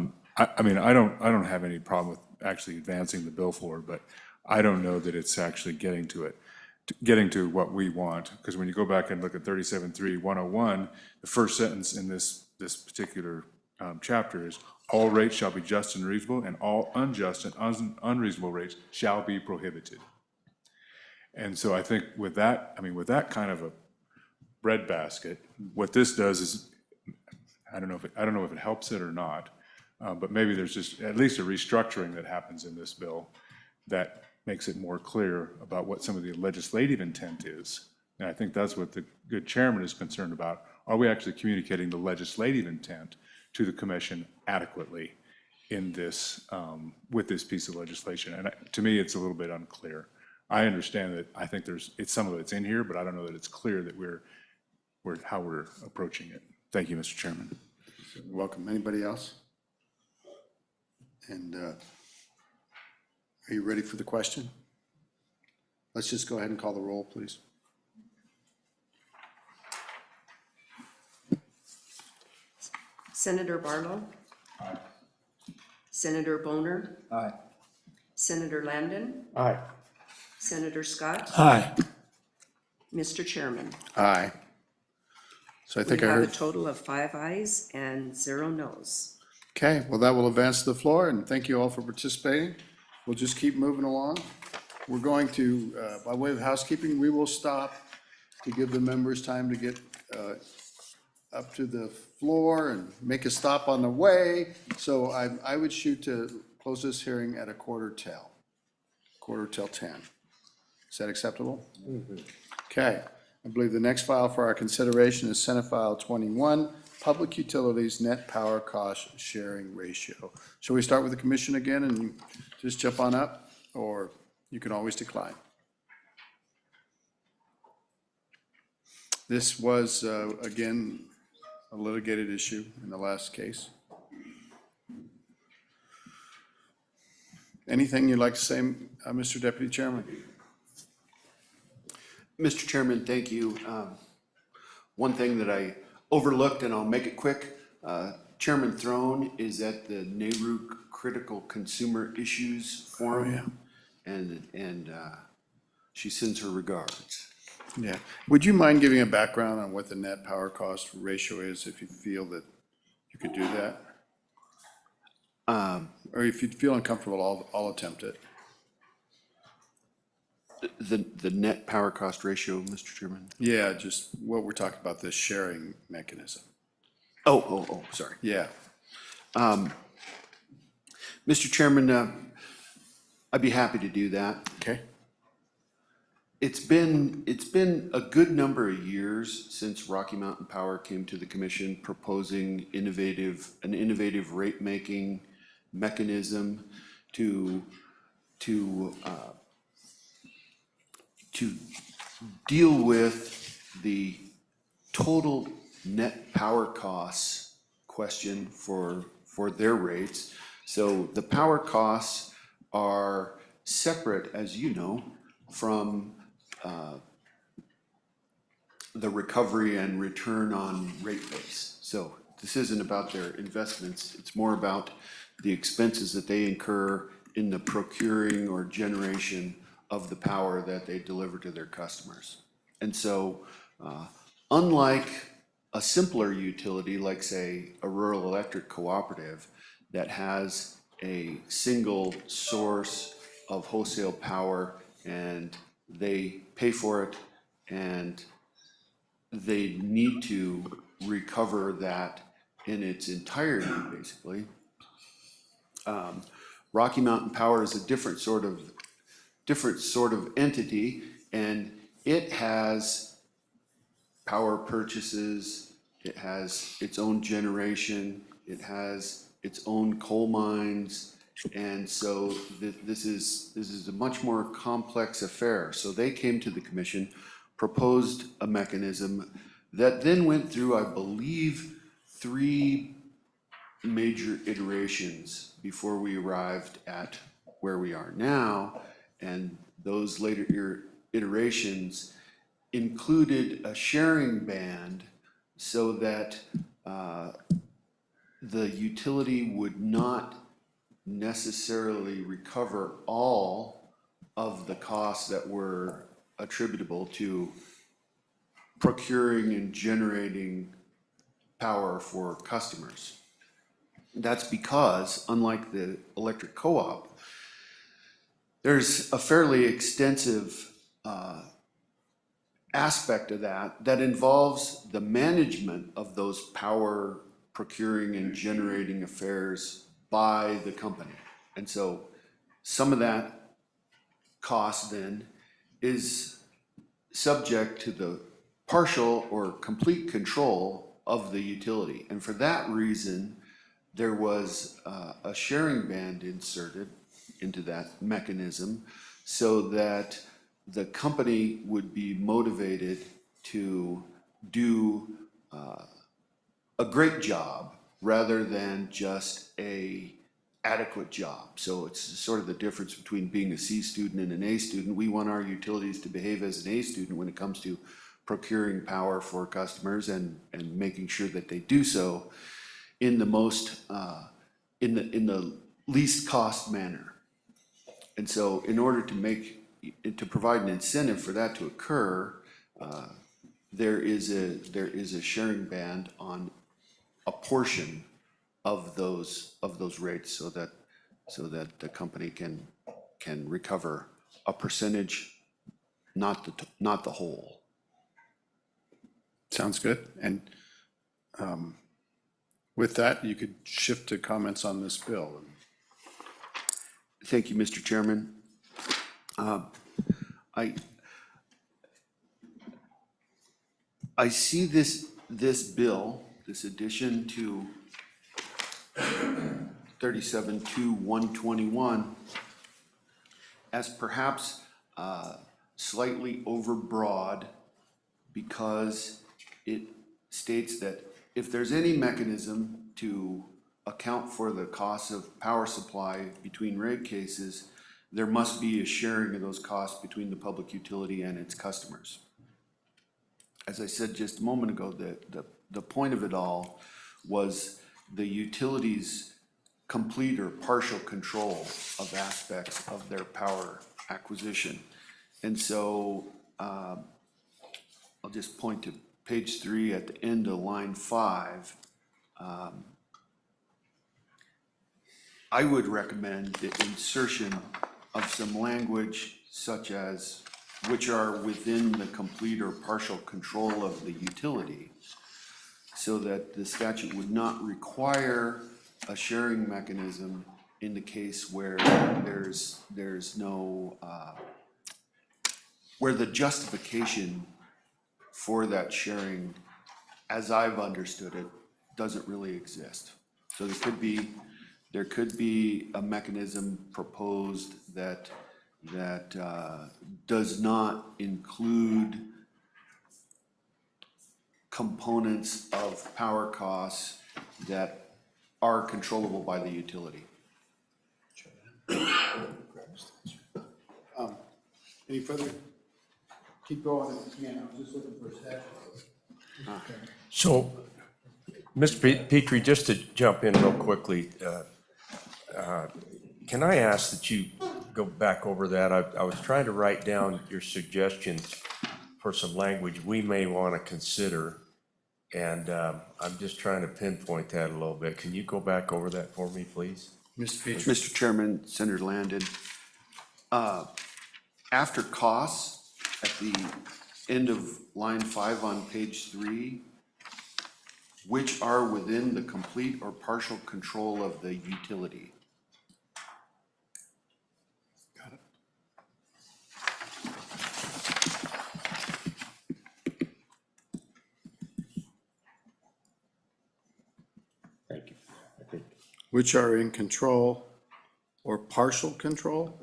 mean, I don't have any problem with actually advancing the bill forward, but I don't know that it's actually getting to what we want. Because when you go back and look at 37.3.101, the first sentence in this particular chapter is all rates shall be just and reasonable, and all unjust and unreasonable rates shall be prohibited. And so I think with that, with that kind of a breadbasket, what this does is, I don't know if it helps it or not, but maybe there's just at least a restructuring that happens in this bill that makes it more clear about what some of the legislative intent is. And I think that's what the good chairman is concerned about. Are we actually communicating the legislative intent to the commission adequately in this, with this piece of legislation? And to me, it's a little bit unclear. I understand that I think some of it's in here, but I don't know that it's clear that how we're approaching it. Thank you, Mr. Chairman. You're welcome. Anybody else? And are you ready for the question? Let's just go ahead and call the roll, please. Senator Barlow? Aye. Senator Boner? Aye. Senator Landon? Aye. Senator Scott? Aye. Mr. Chairman? Aye. So I We think I have a heard. total of 5 ayes and 0 noes. Okay, well, that will advance to the floor, and thank you all for participating. We'll just keep moving along. We're going to, by way of housekeeping, we will stop to give the members time to get up to the floor and make a stop on the way. So I would shoot to close this hearing at 10:15. Is that acceptable? Okay, I believe the next file for our consideration is Senate File 21, Public Utilities Net Power Cost Sharing Ratio. Shall we start with the commission again and just jump on up, or you can always decline? This was, again, a litigated issue in the last case. Anything you'd like to say, Mr. Deputy Chairman? Mr. Chairman, thank you. One thing that I overlooked, and I'll make it quick, Chairman Throne is at the NARUC Critical Consumer Issues Forum, and she sends her regards. Yeah. Would you mind giving a background on what the net power cost ratio is, if you feel that you could do that? Or if you feel uncomfortable, I'll attempt it. The net power cost ratio, Mr. Chairman? Yeah, just what we're talking about, this sharing mechanism. Oh, sorry. Yeah. Mr. Chairman, I'd be happy to do that. Okay. It's been a good number of years since Rocky Mountain Power came to the commission proposing an innovative rate-making mechanism to deal with the total net power costs question for their rates. So the power costs are separate, as you know, from the recovery and return on rate base. So this isn't about their investments, it's more about the expenses that they incur in the procuring or generation of the power that they deliver to their customers. And so, unlike a simpler utility, like say a rural electric cooperative that has a single source of wholesale power and they pay for it and they need to recover that in its entirety, basically. Rocky Mountain Power is a different sort of entity, and it has power purchases, it has its own generation, it has its own coal mines, and so this is a much more complex affair. So they came to the commission, proposed a mechanism that then went through, I believe, 3 major iterations before we arrived at where we are now, and those later iterations included a sharing band so that the utility would not necessarily recover all of the costs that were attributable to procuring and generating power for customers. That's because, unlike the electric co-op, there's a fairly extensive aspect of that involves the management of those power procuring and generating affairs by the company. And so some of that cost then is subject to the partial or complete control of the utility. And for that reason, there was a sharing band inserted into that mechanism so that the company would be motivated to do a great job rather than just a adequate job. So it's sort of the difference between being a C student and an A student. We want our utilities to behave as an A student when it comes to procuring power for customers and making sure that they do so in the most in the least cost manner. And so in order to provide an incentive for that to occur, there is a sharing band on a portion of those rates so that the company can recover a percentage, not the whole. Sounds good. And with that, you could shift to comments on this bill. Thank you, Mr. Chairman. I see this bill, this addition to 37-2-121 as perhaps slightly overbroad because it states that if there's any mechanism to account for the costs of power supply between rate cases, there must be a sharing of those costs between the public utility and its customers. As I said just a moment ago, the point of it all was the utilities' complete or partial control of aspects of their power acquisition. And so I'll just point to page 3 at the end of line 5. I would recommend the insertion of some language such as which are within the complete or partial control of the utility, so that the statute would not require a sharing mechanism in the case where there's no, where the justification for that sharing, as I've understood it, doesn't really exist. So there could be a mechanism proposed that does not include components of power costs that are controllable by the utility. Any further? Keep going. Again, I was just looking for a statute. So, Mr. Petrie, just to jump in real quickly, can I ask that you go back over that? I was trying to write down your suggestions for some language we may want to consider. And I'm just trying to pinpoint that a little bit. Can you go back over that for me, please? Mr. Petrie? Mr. Chairman, Senator Landon, after costs, at the end of line 5 on page 3, which are within the complete or partial control of the utility. Thank you. I think Which are in control or partial control?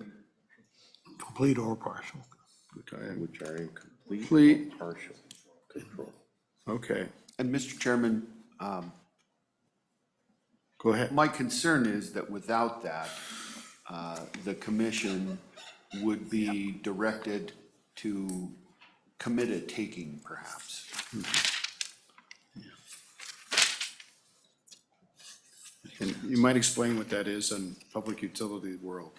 Complete or partial. Okay. which are in complete Complete, or partial control. okay, And Mr. Chairman, go ahead. my concern is that without that, the commission would be directed to commit a taking perhaps. And you might explain what that is in public utility world.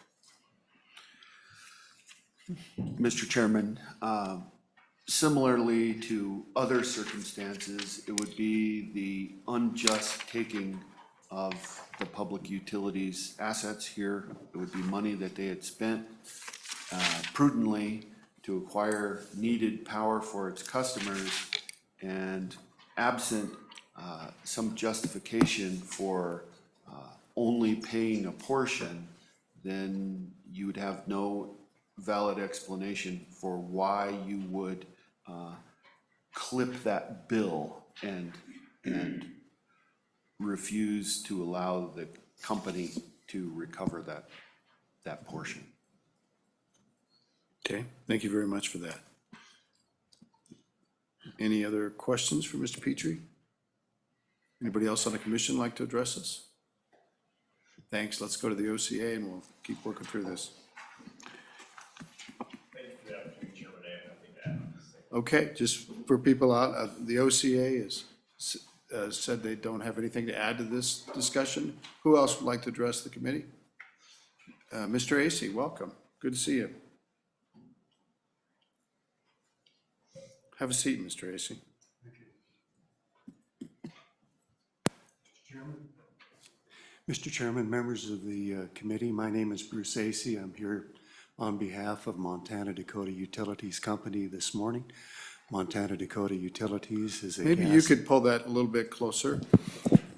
Mr. Chairman, similarly to other circumstances, it would be the unjust taking of the public utilities assets here. It would be money that they had spent prudently to acquire needed power for its customers, and absent some justification for only paying a portion, then you would have no valid explanation for why you would clip that bill and refuse to allow the company to recover that portion. Okay, thank you very much for that. Any other questions for Mr. Petrie? Anybody else on the commission like to address us? Thanks, let's go to the OCA and we'll keep working through this. Okay, just for people out, the OCA is, said they don't have anything to add to this discussion. Who else would like to address the committee? Mr. Acey, welcome. Good to see you. Have a seat, Mr. Acey. Mr. Chairman, members of the committee, my name is Bruce Acey. I'm here on behalf of Montana Dakota Utilities Company this morning. Montana Dakota Utilities is a Maybe gas... you could pull that a little bit closer.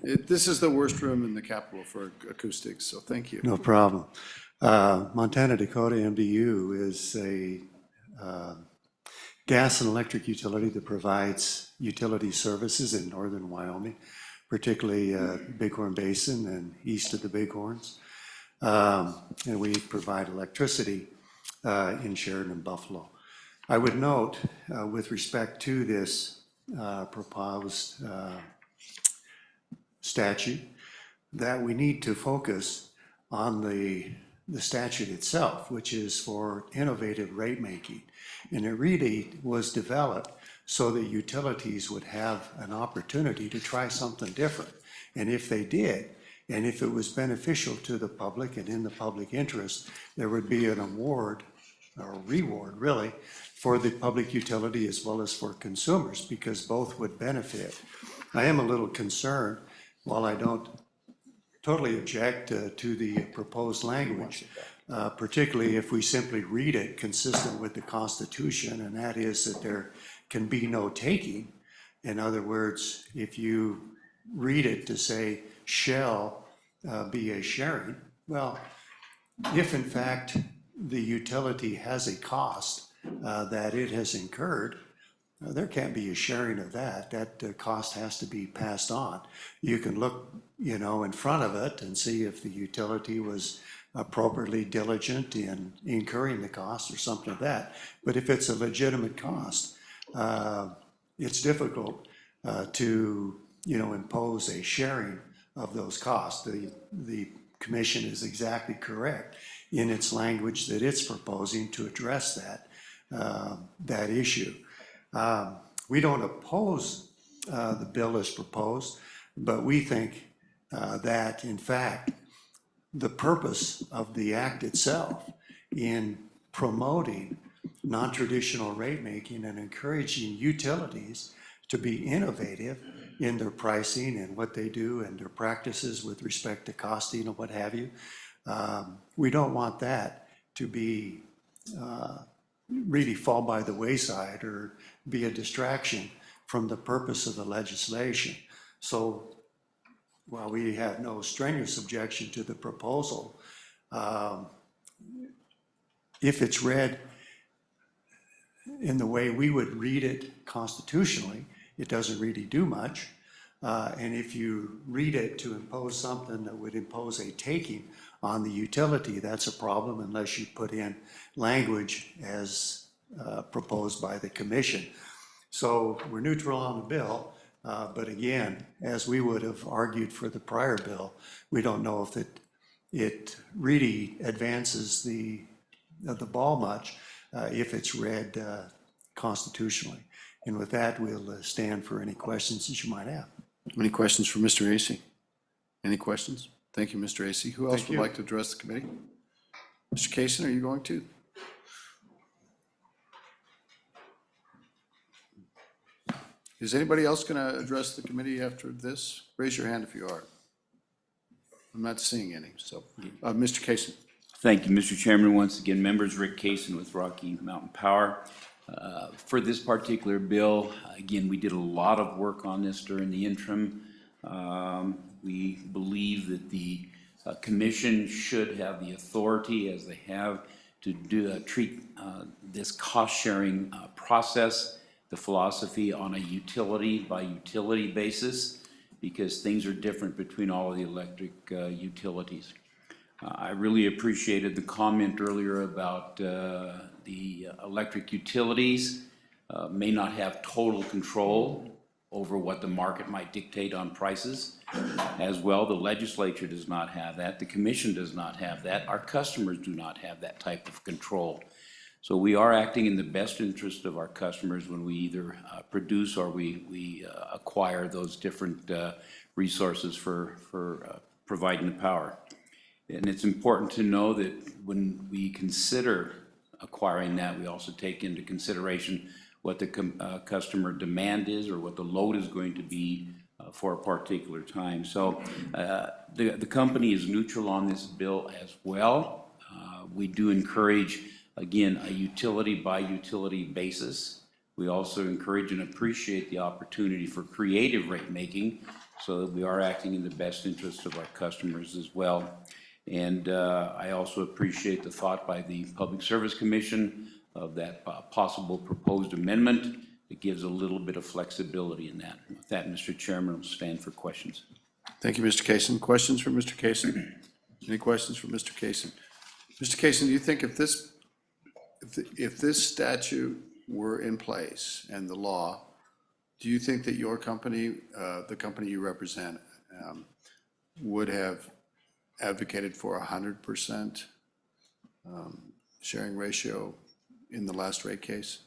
This is the worst room in the Capitol for acoustics, so thank you. No problem. Montana Dakota MDU is a gas and electric utility that provides utility services in northern Wyoming, particularly Bighorn Basin and east of the Bighorns. And we provide electricity in Sheridan and Buffalo. I would note, with respect to this proposed statute, that we need to focus on the statute itself, which is for innovative rate making. And it really was developed so that utilities would have an opportunity to try something different. And if they did, and if it was beneficial to the public and in the public interest, there would be an award, or reward really, for the public utility as well as for consumers, because both would benefit. I am a little concerned, while I don't totally object to the proposed language, particularly if we simply read it consistent with the Constitution, and that is that there can be no taking. In other words, if you read it to say shall be a sharing, well, if in fact the utility has a cost that it has incurred, there can't be a sharing of that. That cost has to be passed on. You can look, in front of it and see if the utility was appropriately diligent in incurring the cost or something like that. But if it's a legitimate cost, it's difficult to, impose a sharing of those costs. The commission is exactly correct in its language that it's proposing to address that issue. We don't oppose the bill as proposed, but we think that in fact the purpose of the act itself in promoting non-traditional rate making and encouraging utilities to be innovative in their pricing and what they do and their practices with respect to costing and what have you. We don't want that to be really fall by the wayside or be a distraction from the purpose of the legislation. So while we have no strenuous objection to the proposal, if it's read in the way we would read it constitutionally, it doesn't really do much. And if you read it to impose something that would impose a taking on the utility, that's a problem unless you put in language as proposed by the commission. So we're neutral on the bill, but again, as we would have argued for the prior bill, we don't know if it really advances the ball much if it's read constitutionally. And with that, we'll stand for any questions that you might have. Any questions for Mr. Acey? Any questions? Thank you, Mr. Acey. Who else Thank would you. like to address the committee? Mr. Kaysen, are you going to? Is anybody else going to address the committee after this? Raise your hand if you are. I'm not seeing any, so, Mr. Kaysen. Thank you, Mr. Chairman. Once again, members, Rick Kaysen with Rocky Mountain Power. For this particular bill, again, we did a lot of work on this during the interim. We believe that the commission should have the authority, as they have, to treat this cost-sharing process, the philosophy, on a utility-by-utility basis, because things are different between all of the electric utilities. I really appreciated the comment earlier about the electric utilities may not have total control over what the market might dictate on prices. As well, the legislature does not have that, the commission does not have that, our customers do not have that type of control. So we are acting in the best interest of our customers when we either produce or we acquire those different resources for providing the power. And it's important to know that when we consider acquiring that, we also take into consideration what the customer demand is or what the load is going to be for a particular time. So the company is neutral on this bill as well. We do encourage, again, a utility-by-utility basis. We also encourage and appreciate the opportunity for creative rate making so that we are acting in the best interest of our customers as well. And I also appreciate the thought by the Public Service Commission of that possible proposed amendment. It gives a little bit of flexibility in that. With that, Mr. Chairman, I'll stand for questions. Thank you, Mr. Kaysen. Questions for Mr. Kaysen? Any questions for Mr. Kaysen? Mr. Kaysen, do you think if this statute were in place and the law, do you think that your company, the company you represent, would have advocated for 100% sharing ratio in the last rate case?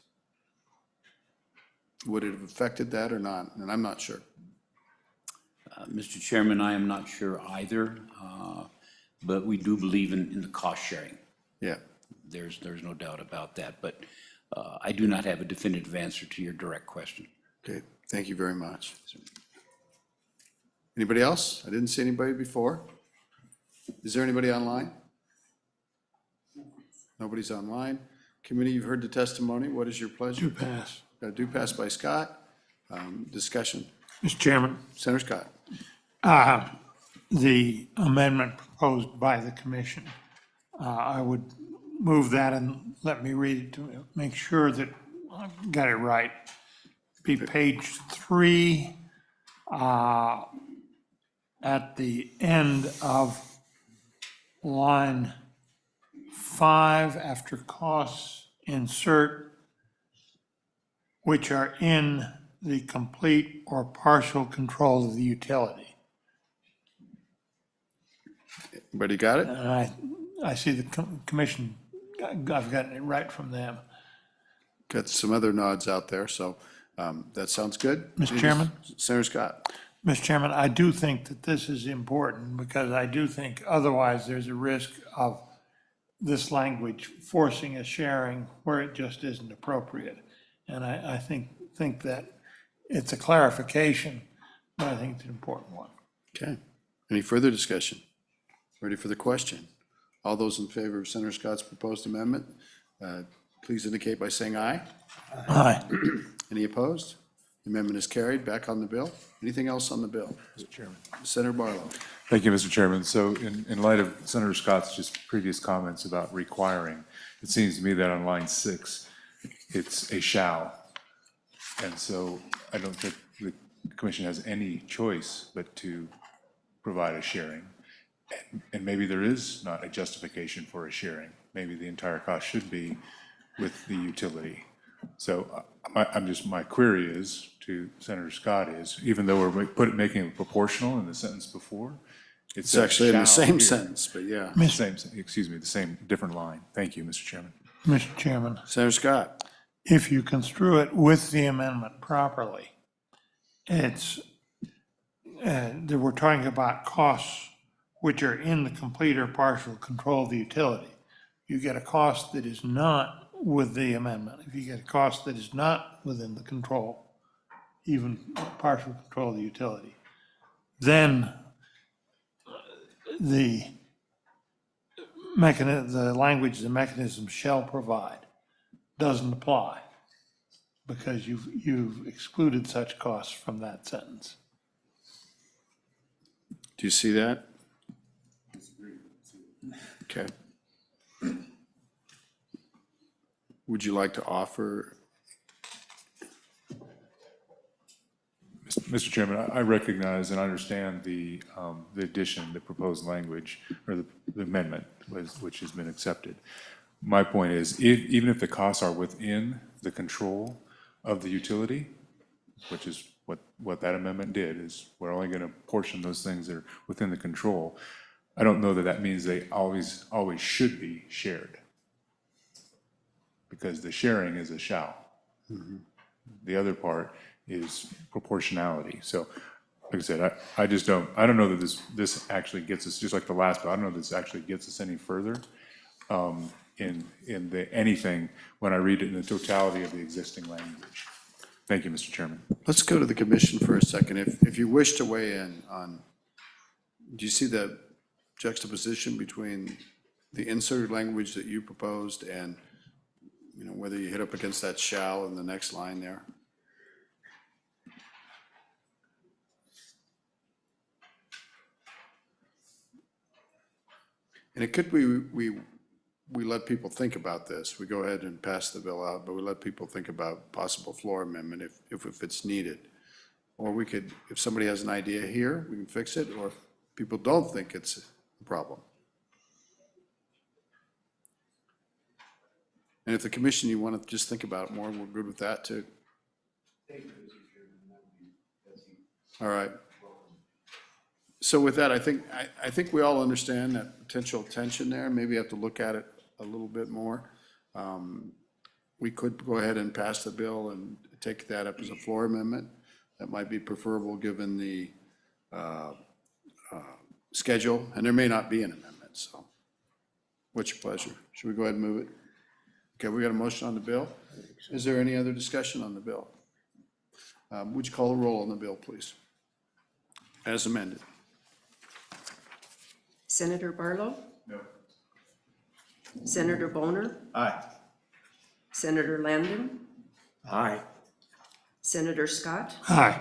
Would it have affected that or not? And I'm not sure. Mr. Chairman, I am not sure either, but we do believe in the cost sharing. Yeah. There's no doubt about that, but I do not have a definitive answer to your direct question. Okay, thank you very much. Anybody else? I didn't see anybody before. Is there anybody online? Nobody's online. Committee, you've heard the testimony. What is your pleasure? Do pass. Do pass by Scott. Discussion. Mr. Chairman, Senator Scott. the amendment proposed by the commission, I would move that and let me read it to make sure that I got it right. Be page 3, at the end of line 5, after costs, insert which are in the complete or partial control of the utility. Everybody got it? And I see the commission, I've gotten it right from them. Got some other nods out there, so that sounds good. Mr. Chairman? Senator Scott. Mr. Chairman, I do think that this is important because I do think otherwise there's a risk of this language forcing a sharing where it just isn't appropriate. And I think that it's a clarification, but I think it's an important one. Okay. Any further discussion? Ready for the question? All those in favor of Senator Scott's proposed amendment, please indicate by saying aye. Aye. Any opposed? The amendment is carried. Back on the bill. Anything else on the bill? Mr. Chairman. Senator Barlow. Thank you, Mr. Chairman. So in light of Senator Scott's just previous comments about requiring, it seems to me that on line 6, it's a shall. And so I don't think the commission has any choice but to provide a sharing. And maybe there is not a justification for a sharing. Maybe the entire cost should be with the utility. So my query is to Senator Scott is, even though we're making it proportional in the sentence before, It's actually in the shall same here. sentence, but yeah. The same, different line. Thank you, Mr. Chairman. Mr. Chairman, Senator Scott. if you construe it with the amendment properly, it's, that we're talking about costs which are in the complete or partial control of the utility. You get a cost that is not with the amendment. If you get a cost that is not within the control, even partial control of the utility, then the language, the mechanism shall provide, doesn't apply because you've excluded such costs from that sentence. Do you see that? Okay. Would you like to offer? Mr. Chairman, I recognize and understand the addition, the proposed language, or the amendment, which has been accepted. My point is, even if the costs are within the control of the utility, which is what that amendment did, is we're only going to portion those things that are within the control. I don't know that that means they always should be shared, because the sharing is a shall. The other part is proportionality. So, like I said, I don't know that this actually gets us, just like the last, but I don't know that this actually gets us any further in anything when I read it in the totality of the existing language. Thank you, Mr. Chairman. Let's go to the commission for a second. If you wish to weigh in on, do you see the juxtaposition between the inserted language that you proposed and, you know, whether you hit up against that shall in the next line there? And it could be we let people think about this. We go ahead and pass the bill out, but we let people think about possible floor amendment if it's needed. Or we could, if somebody has an idea here, we can fix it, or if people don't think it's a problem. And if the commission, you want to just think about it more, we're good with that too. All right. So with that, I think we all understand that potential tension there. Maybe you have to look at it a little bit more. We could go ahead and pass the bill and take that up as a floor amendment. That might be preferable given the schedule, and there may not be an amendment, so what's your pleasure? Should we go ahead and move it? Okay, we got a motion on the bill. Is there any other discussion on the bill? Would you call the roll on the bill, please? As amended. Senator Barlow? No. Senator Boner? Aye. Senator Landon? Aye. Senator Scott? Aye.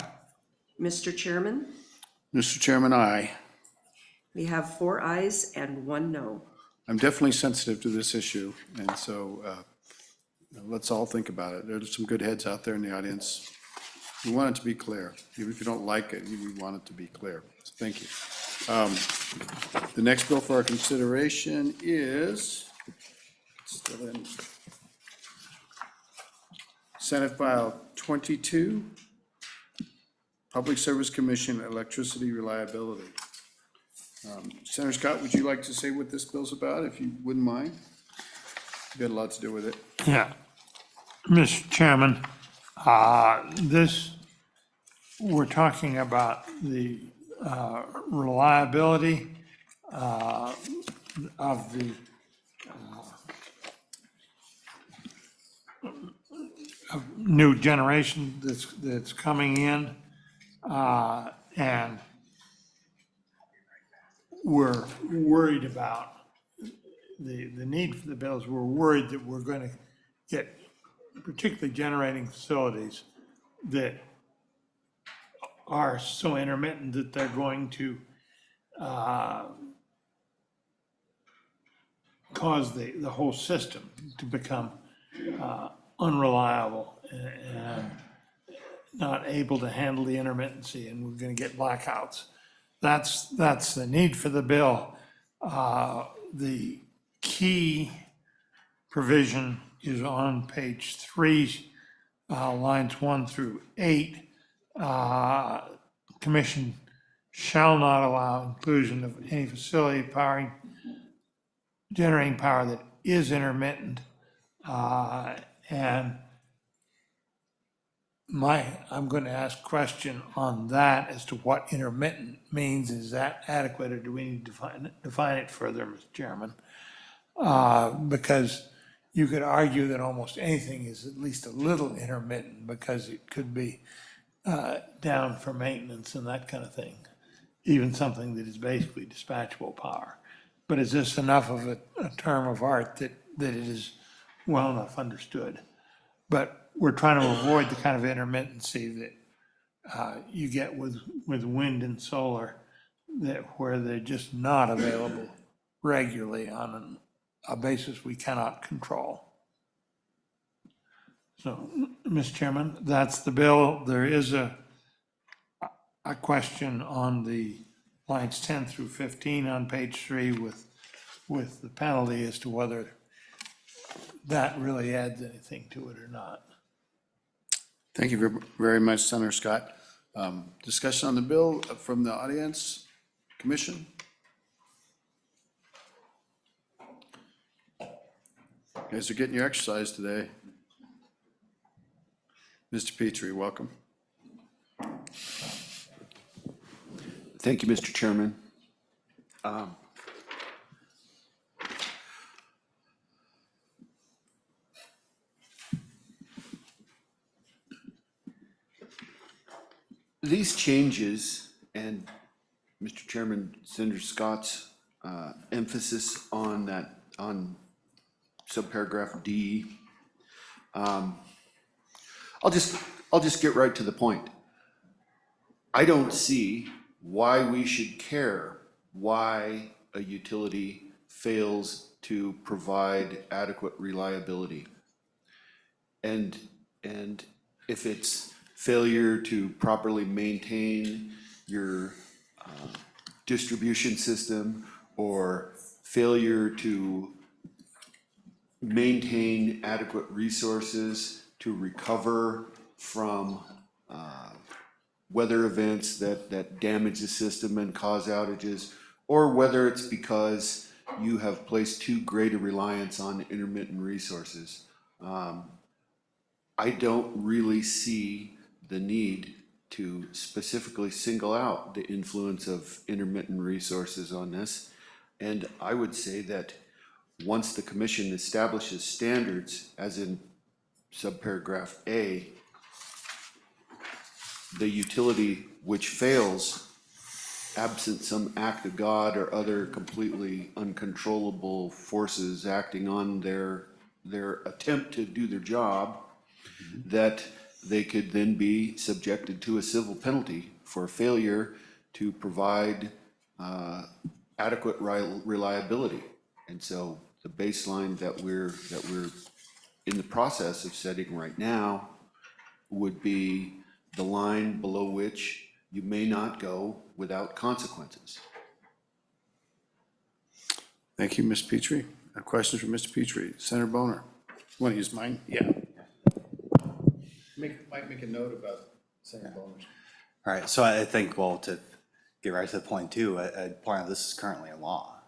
Mr. Chairman, Mr. Chairman, aye. we have 4 ayes and 1 no. I'm definitely sensitive to this issue, and so let's all think about it. There's some good heads out there in the audience. We want it to be clear. Even if you don't like it, we want it to be clear. So thank you. The next bill for our consideration is still in Senate File 22, Public Service Commission Electricity Reliability. Senator Scott, would you like to say what this bill's about, if you wouldn't mind? You've got a lot to do with it. Yeah. Mr. Chairman, this we're talking about the reliability of the new generation that's coming in. And we're worried about the need for the bills. We're worried that we're going to get, particularly generating facilities that are so intermittent that they're going to cause the whole system to become unreliable and not able to handle the intermittency, and we're going to get blackouts. That's the need for the bill. The key provision is on page 3, lines 1 through 8. Commission shall not allow inclusion of any facility generating power that is intermittent. And I'm going to ask a question on that as to what intermittent means. Is that adequate, or do we need to define it further, Mr. Chairman? Because you could argue that almost anything is at least a little intermittent because it could be down for maintenance and that kind of thing, even something that is basically dispatchable power. But is this enough of a term of art that it is well enough understood? But we're trying to avoid the kind of intermittency that you get with wind and solar, where they're just not available regularly on a basis we cannot control. So, Mr. Chairman, that's the bill. There is a question on the lines 10 through 15 on page 3 with the penalty as to whether that really adds anything to it or not. Thank you very much, Senator Scott. Discussion on the bill from the audience, commission? You guys are getting your exercise today. Mr. Petrie, welcome. Thank you, Mr. Chairman. These changes, and Mr. Chairman, Senator Scott's emphasis on that, on subparagraph D, I'll just get right to the point. I don't see why we should care why a utility fails to provide adequate reliability. And if it's failure to properly maintain your distribution system, or failure to maintain adequate resources to recover from weather events that damage the system and cause outages, or whether it's because you have placed too great a reliance on intermittent resources. I don't really see the need to specifically single out the influence of intermittent resources on this. And I would say that once the commission establishes standards, as in subparagraph A, the utility which fails, absent some act of God or other completely uncontrollable forces acting on their attempt to do their job, that they could then be subjected to a civil penalty for failure to provide adequate reliability. And so the baseline that we're in the process of setting right now would be the line below which you may not go without consequences. Thank you, Ms. Petrie. A question for Mr. Petrie. Senator Boner. Want to use mine? Yeah. Might make a note about Senator Boner's. All right, so I think, well, to get right to the point too, I'd point out this is currently a law.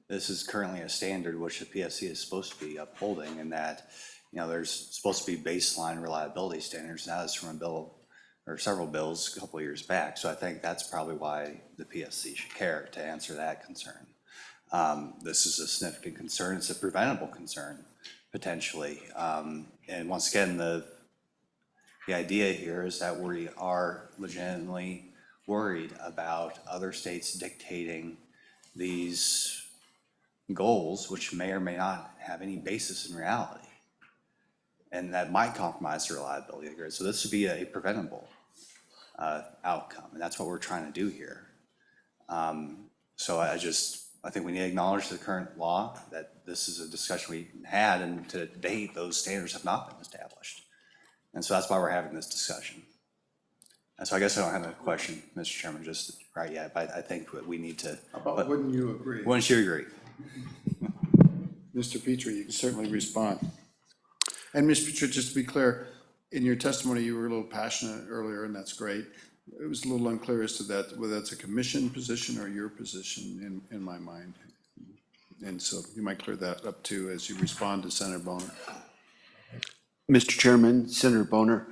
This is currently a standard which the PSC is supposed to be upholding, and that, you know, there's supposed to be baseline reliability standards. Now it's from a bill or several bills a couple of years back. So I think that's probably why the PSC should care to answer that concern. This is a significant concern. It's a preventable concern, potentially. And once again, the idea here is that we are legitimately worried about other states dictating these goals, which may or may not have any basis in reality. And that might compromise the reliability of the grid. So this would be a preventable outcome, and that's what we're trying to do here. So I think we need to acknowledge the current law, that this is a discussion we had, and to date, those standards have not been established. And so that's why we're having this discussion. And so I guess I don't have a question, Mr. Chairman, just right yet, but I think that we need to. But wouldn't you agree? Wouldn't you agree? Mr. Petrie, you can certainly respond. And Ms. Petrie, just to be clear, in your testimony, you were a little passionate earlier, and that's great. It was a little unclear as to that, whether that's a commission position or your position in my mind. And so you might clear that up too as you respond to Senator Boner. Mr. Chairman, Senator Boner,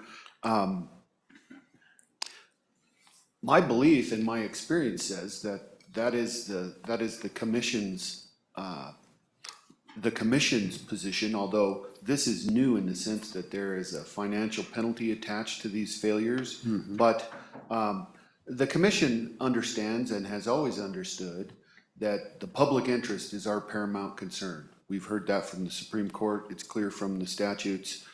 my belief and my experience says that is the commission's position, although this is new in the sense that there is a financial penalty attached to these failures. But the commission understands and has always understood that the public interest is our paramount concern. We've heard that from the Supreme Court. It's clear from the statutes.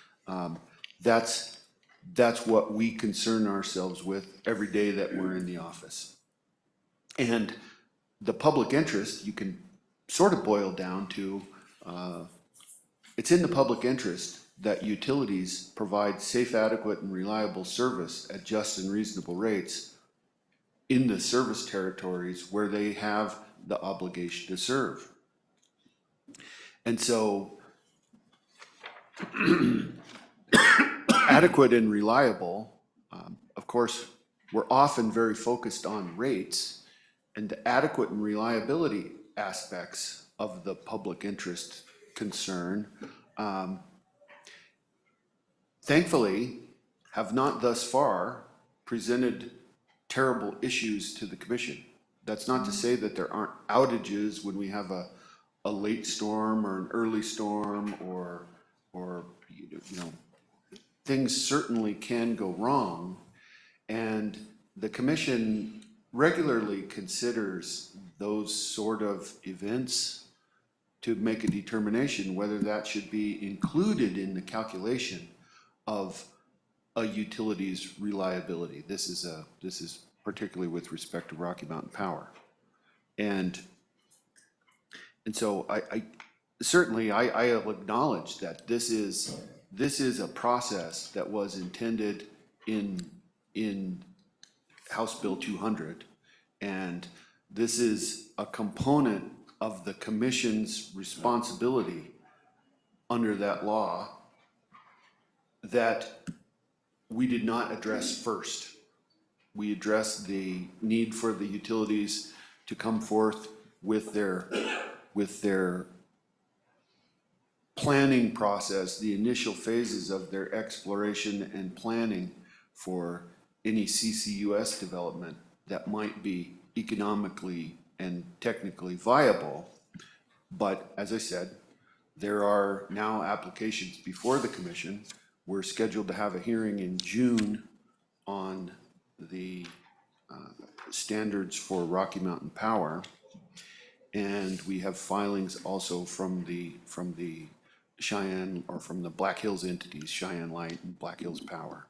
That's what we concern ourselves with every day that we're in the office. And the public interest, you can sort of boil down to, it's in the public interest that utilities provide safe, adequate, and reliable service at just and reasonable rates in the service territories where they have the obligation to serve. And so adequate and reliable, of course, we're often very focused on rates, and the adequate and reliability aspects of the public interest concern, thankfully, have not thus far presented terrible issues to the commission. That's not to say that there aren't outages when we have a late storm or an early storm, or you know, things certainly can go wrong, and the commission regularly considers those sort of events to make a determination whether that should be included in the calculation of a utility's reliability. This is particularly with respect to Rocky Mountain Power. And so I certainly will acknowledge that this is a process that was intended in House Bill 200, and this is a component of the commission's responsibility under that law that we did not address first. We addressed the need for the utilities to come forth with their planning process, the initial phases of their exploration and planning for any CCUS development that might be economically and technically viable. But as I said, there are now applications before the commission. We're scheduled to have a hearing in June on the standards for Rocky Mountain Power. And we have filings also from the Cheyenne, or from the Black Hills entities, Cheyenne Light and Black Hills Power.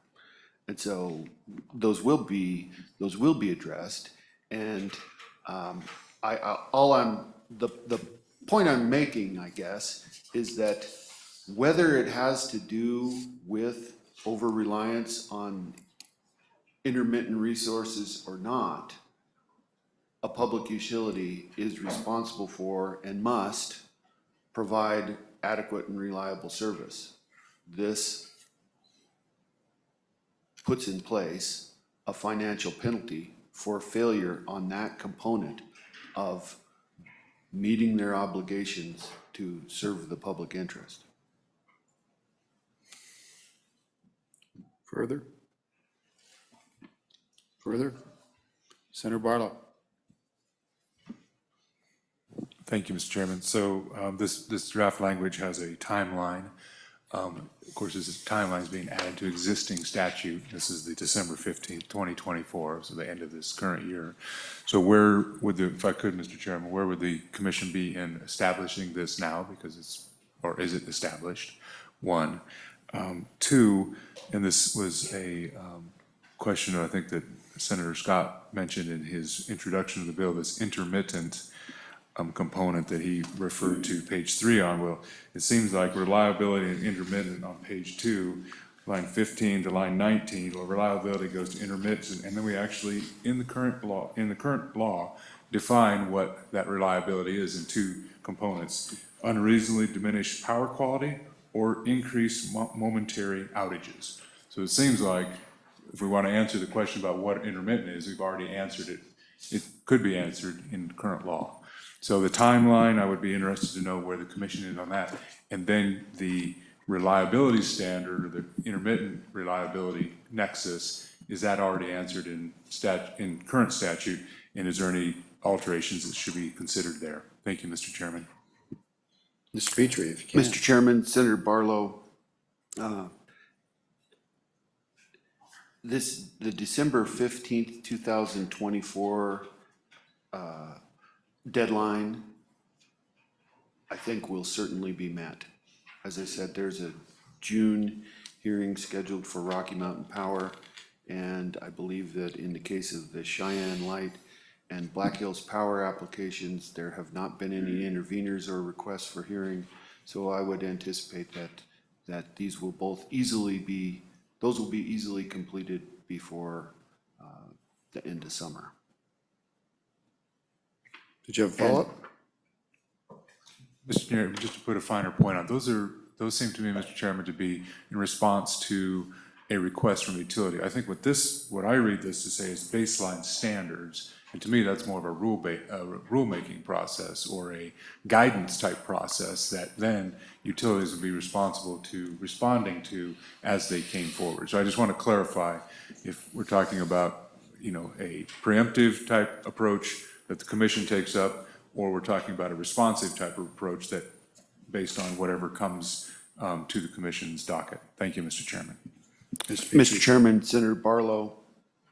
And so those will be addressed. And the point I'm making, I guess, is that whether it has to do with over-reliance on intermittent resources or not, a public utility is responsible for and must provide adequate and reliable service. This puts in place a financial penalty for failure on that component of meeting their obligations to serve the public interest. Further? Further? Senator Barlow. Thank you, Mr. Chairman. So this draft language has a timeline. Of course, this timeline is being added to existing statute. This is the December 15th, 2024, so the end of this current year. So where would the, if I could, Mr. Chairman, where would the commission be in establishing this now? Because it's, or is it established? One. Two, and this was a question I think that Senator Scott mentioned in his introduction of the bill, this intermittent component that he referred to page 3 on. Well, it seems like reliability and intermittent on page 2, line 15 to line 19, well, reliability goes to intermittent, and then we actually, in the current law, define what that reliability is in 2 components: unreasonably diminished power quality or increased momentary outages. So it seems like if we want to answer the question about what intermittent is, we've already answered it. It could be answered in current law. So the timeline, I would be interested to know where the commission is on that. And then the reliability standard, or the intermittent reliability nexus, is that already answered in current statute? And is there any alterations that should be considered there? Thank you, Mr. Chairman. Mr. Petrie, if you can. Mr. Chairman, Senator Barlow, the December 15th, 2024 deadline, I think will certainly be met. As I said, there's a June hearing scheduled for Rocky Mountain Power, and I believe that in the case of the Cheyenne Light and Black Hills Power applications, there have not been any interveners or requests for hearing. So I would anticipate that these will both easily be, those will be easily completed before the end of summer. Did you have a follow-up? Mr. Chairman, just to put a finer point on, those seem to me, Mr. Chairman, to be in response to a request from utility. I think what I read this to say is baseline standards, and to me that's more of a rulemaking process or a guidance type process that then utilities would be responsible to responding to as they came forward. So I just want to clarify if we're talking about, a preemptive type approach that the commission takes up, or we're talking about a responsive type of approach that based on whatever comes to the commission's docket. Thank you, Mr. Chairman. Mr. Chairman, Senator Barlow,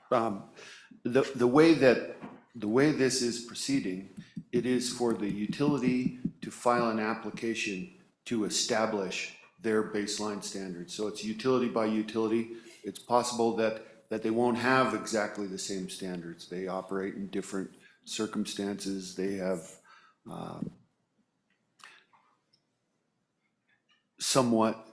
the way this is proceeding, it is for the utility to file an application to establish their baseline standards. So it's utility by utility. It's possible that they won't have exactly the same standards. They operate in different circumstances. They have somewhat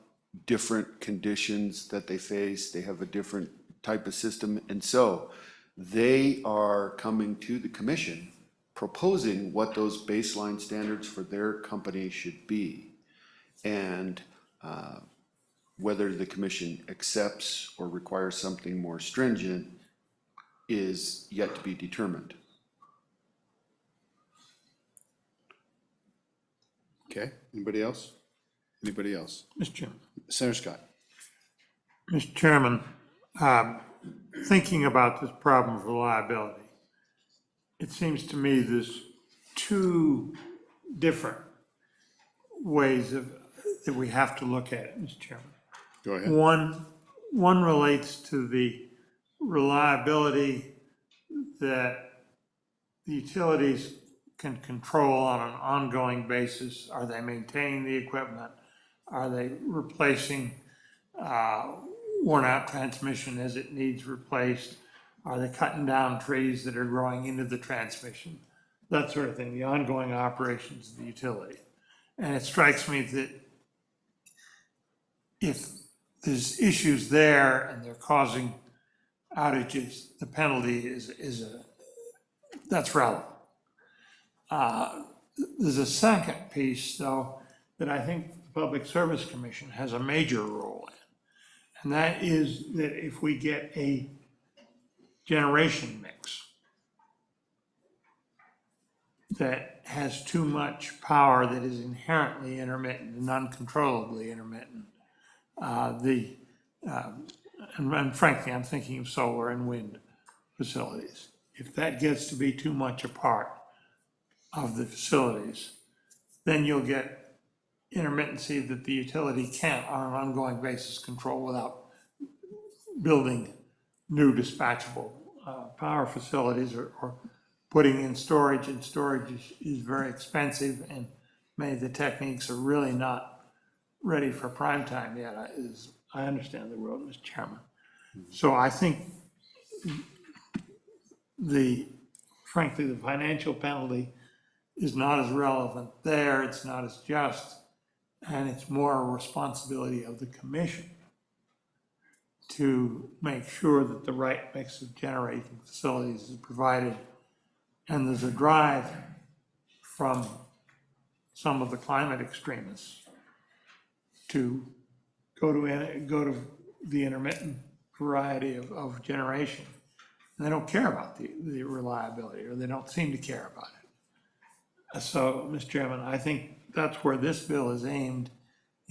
different conditions that they face. They have a different type of system. And so they are coming to the commission proposing what those baseline standards for their company should be. And whether the commission accepts or requires something more stringent is yet to be determined. Okay, anybody else? Anybody else? Mr. Chairman. Senator Scott. Mr. Chairman, thinking about this problem of reliability, it seems to me there's 2 different ways that we have to look at it, Mr. Chairman. Go ahead. One relates to the reliability that the utilities can control on an ongoing basis. Are they maintaining the equipment? Are they replacing worn out transmission as it needs replaced? Are they cutting down trees that are growing into the transmission? That sort of thing, the ongoing operations of the utility. And it strikes me that if there's issues there and they're causing outages, the penalty that's relevant. There's a second piece, though, that I think the Public Service Commission has a major role in. And that is that if we get a generation mix that has too much power that is inherently intermittent and uncontrollably intermittent, and frankly, I'm thinking of solar and wind. facilities. If that gets to be too much a part of the facilities, then you'll get intermittency that the utility can't on an ongoing basis control without building new dispatchable power facilities or putting in storage, and storage is very expensive, and many of the techniques are really not ready for prime time yet, as I understand the world, Mr. Chairman. So I think frankly, the financial penalty is not as relevant there, it's not as just, and it's more a responsibility of the commission to make sure that the right mix of generating facilities is provided. And there's a drive from some of the climate extremists to go to the intermittent variety of generation. And they don't care about the reliability, or they don't seem to care about it. So, Mr. Chairman, I think that's where this bill is aimed,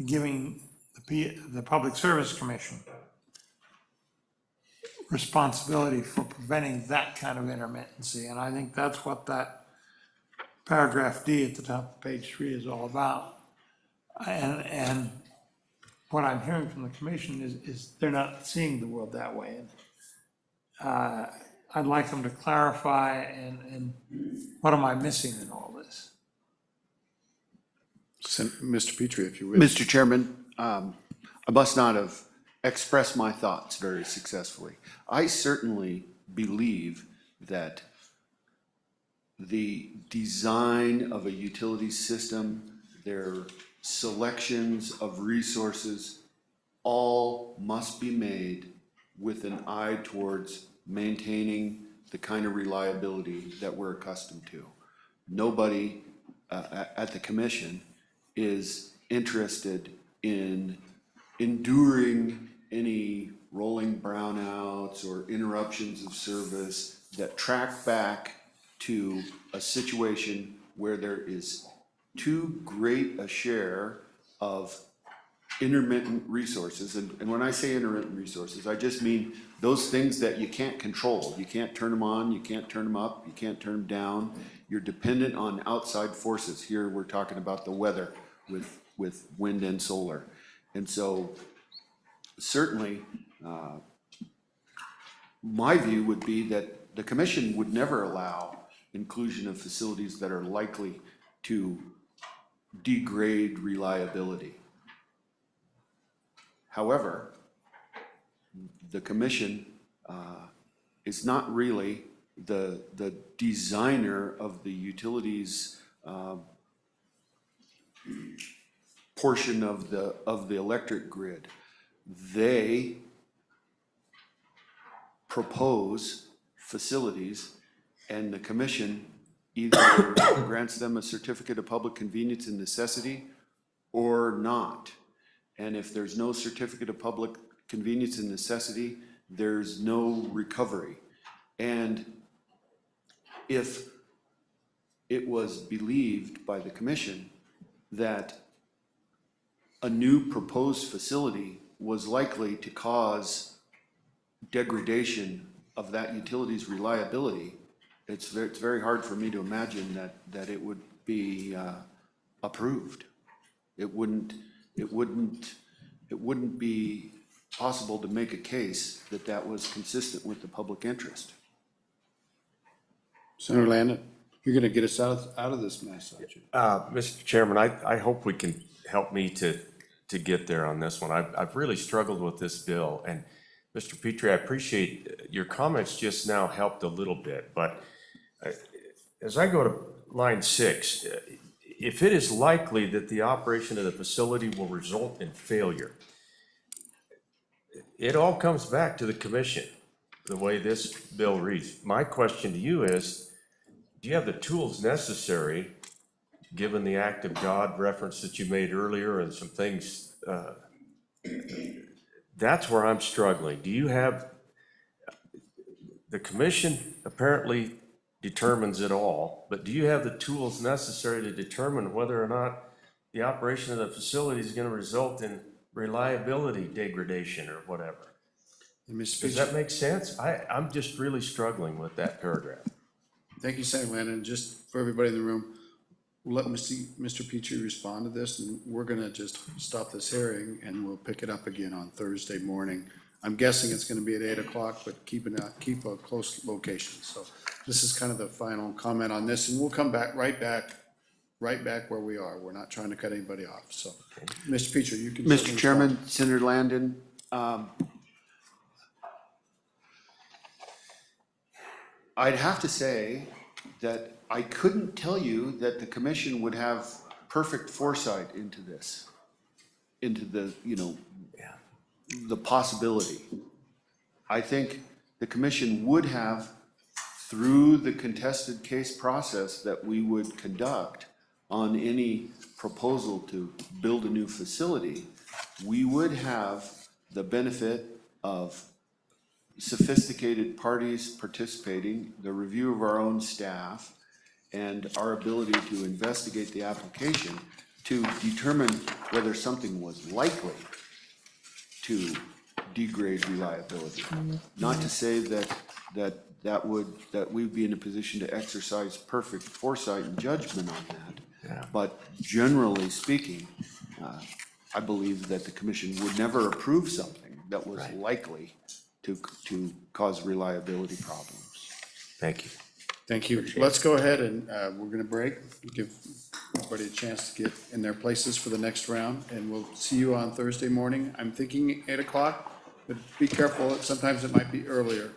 giving the Public Service Commission responsibility for preventing that kind of intermittency. And I think that's what that paragraph D at the top of page 3 is all about. And what I'm hearing from the commission is they're not seeing the world that way. And I'd like them to clarify, and what am I missing in all this? Mr. Petrie, if you will. Mr. Chairman, I must not have expressed my thoughts very successfully. I certainly believe that the design of a utility system, their selections of resources, all must be made with an eye towards maintaining the kind of reliability that we're accustomed to. Nobody at the commission is interested in enduring any rolling brownouts or interruptions of service that track back to a situation where there is too great a share of intermittent resources. And when I say intermittent resources, I just mean those things that you can't control. You can't turn them on, you can't turn them up, you can't turn them down. You're dependent on outside forces. Here we're talking about the weather with wind and solar. And so certainly my view would be that the commission would never allow inclusion of facilities that are likely to degrade reliability. However, the commission is not really the designer of the utilities portion of the electric grid. They propose facilities, and the commission either grants them a certificate of public convenience and necessity or not. And if there's no certificate of public convenience and necessity, there's no recovery. And if it was believed by the commission that a new proposed facility was likely to cause degradation of that utility's reliability, it's very hard for me to imagine that it would be approved. It wouldn't be possible to make a case that that was consistent with the public interest. Senator Landon, you're gonna get us out of this mess, aren't you? Mr. Chairman, I hope we can help me to get there on this one. I've really struggled with this bill, and Mr. Petrie, I appreciate your comments just now helped a little bit, but as I go to line 6, if it is likely that the operation of the facility will result in failure, it all comes back to the commission, the way this bill reads. My question to you is, do you have the tools necessary, given the act of God reference that you made earlier and some things, that's where I'm struggling. Do you have, the commission apparently determines it all, but do you have the tools necessary to determine whether or not the operation of the facility is going to result in reliability degradation or whatever? And Mr. Does Peachy? that make sense? I'm just really struggling with that paragraph. Thank you, Senator Landon. Just for everybody in the room, we'll let Mr. Petrie respond to this, and we're gonna just stop this hearing, and we'll pick it up again on Thursday morning. I'm guessing it's gonna be at 8 o'clock, but keep a close location. So this is kind of the final comment on this, and we'll come back right back where we are. We're not trying to cut anybody off, so. Mr. Petrie, you can. Mr. certainly Chairman, Senator Landon, I'd have to say that I couldn't tell you that the commission would have perfect foresight into this, into the, the possibility. I think the commission would have, through the contested case process that we would conduct on any proposal to build a new facility, we would have the benefit of sophisticated parties participating, the review of our own staff, and our ability to investigate the application to determine whether something was likely to degrade reliability. Not to say that we'd be in a position to exercise perfect foresight and judgment on that. But generally speaking, I believe that the commission would never approve something that was likely to cause reliability problems. Thank you. Thank you. Let's go ahead and we're going to break, give everybody a chance to get in their places for the next round, and we'll see you on Thursday morning. I'm thinking 8 o'clock, but be careful. Sometimes it might be earlier.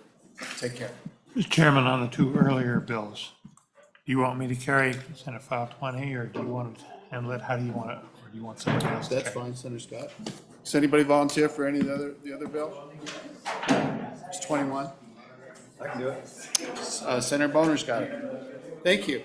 Take care. Mr. Chairman, on the two earlier bills, do you want me to carry Senate File 20, or do you want to handle it? How do you want it? Or do you want somebody else to That's carry? fine, Senator Scott. Does anybody volunteer for any of the other bill? It's 21. I can do it. Senator Boner's got it. Thank you.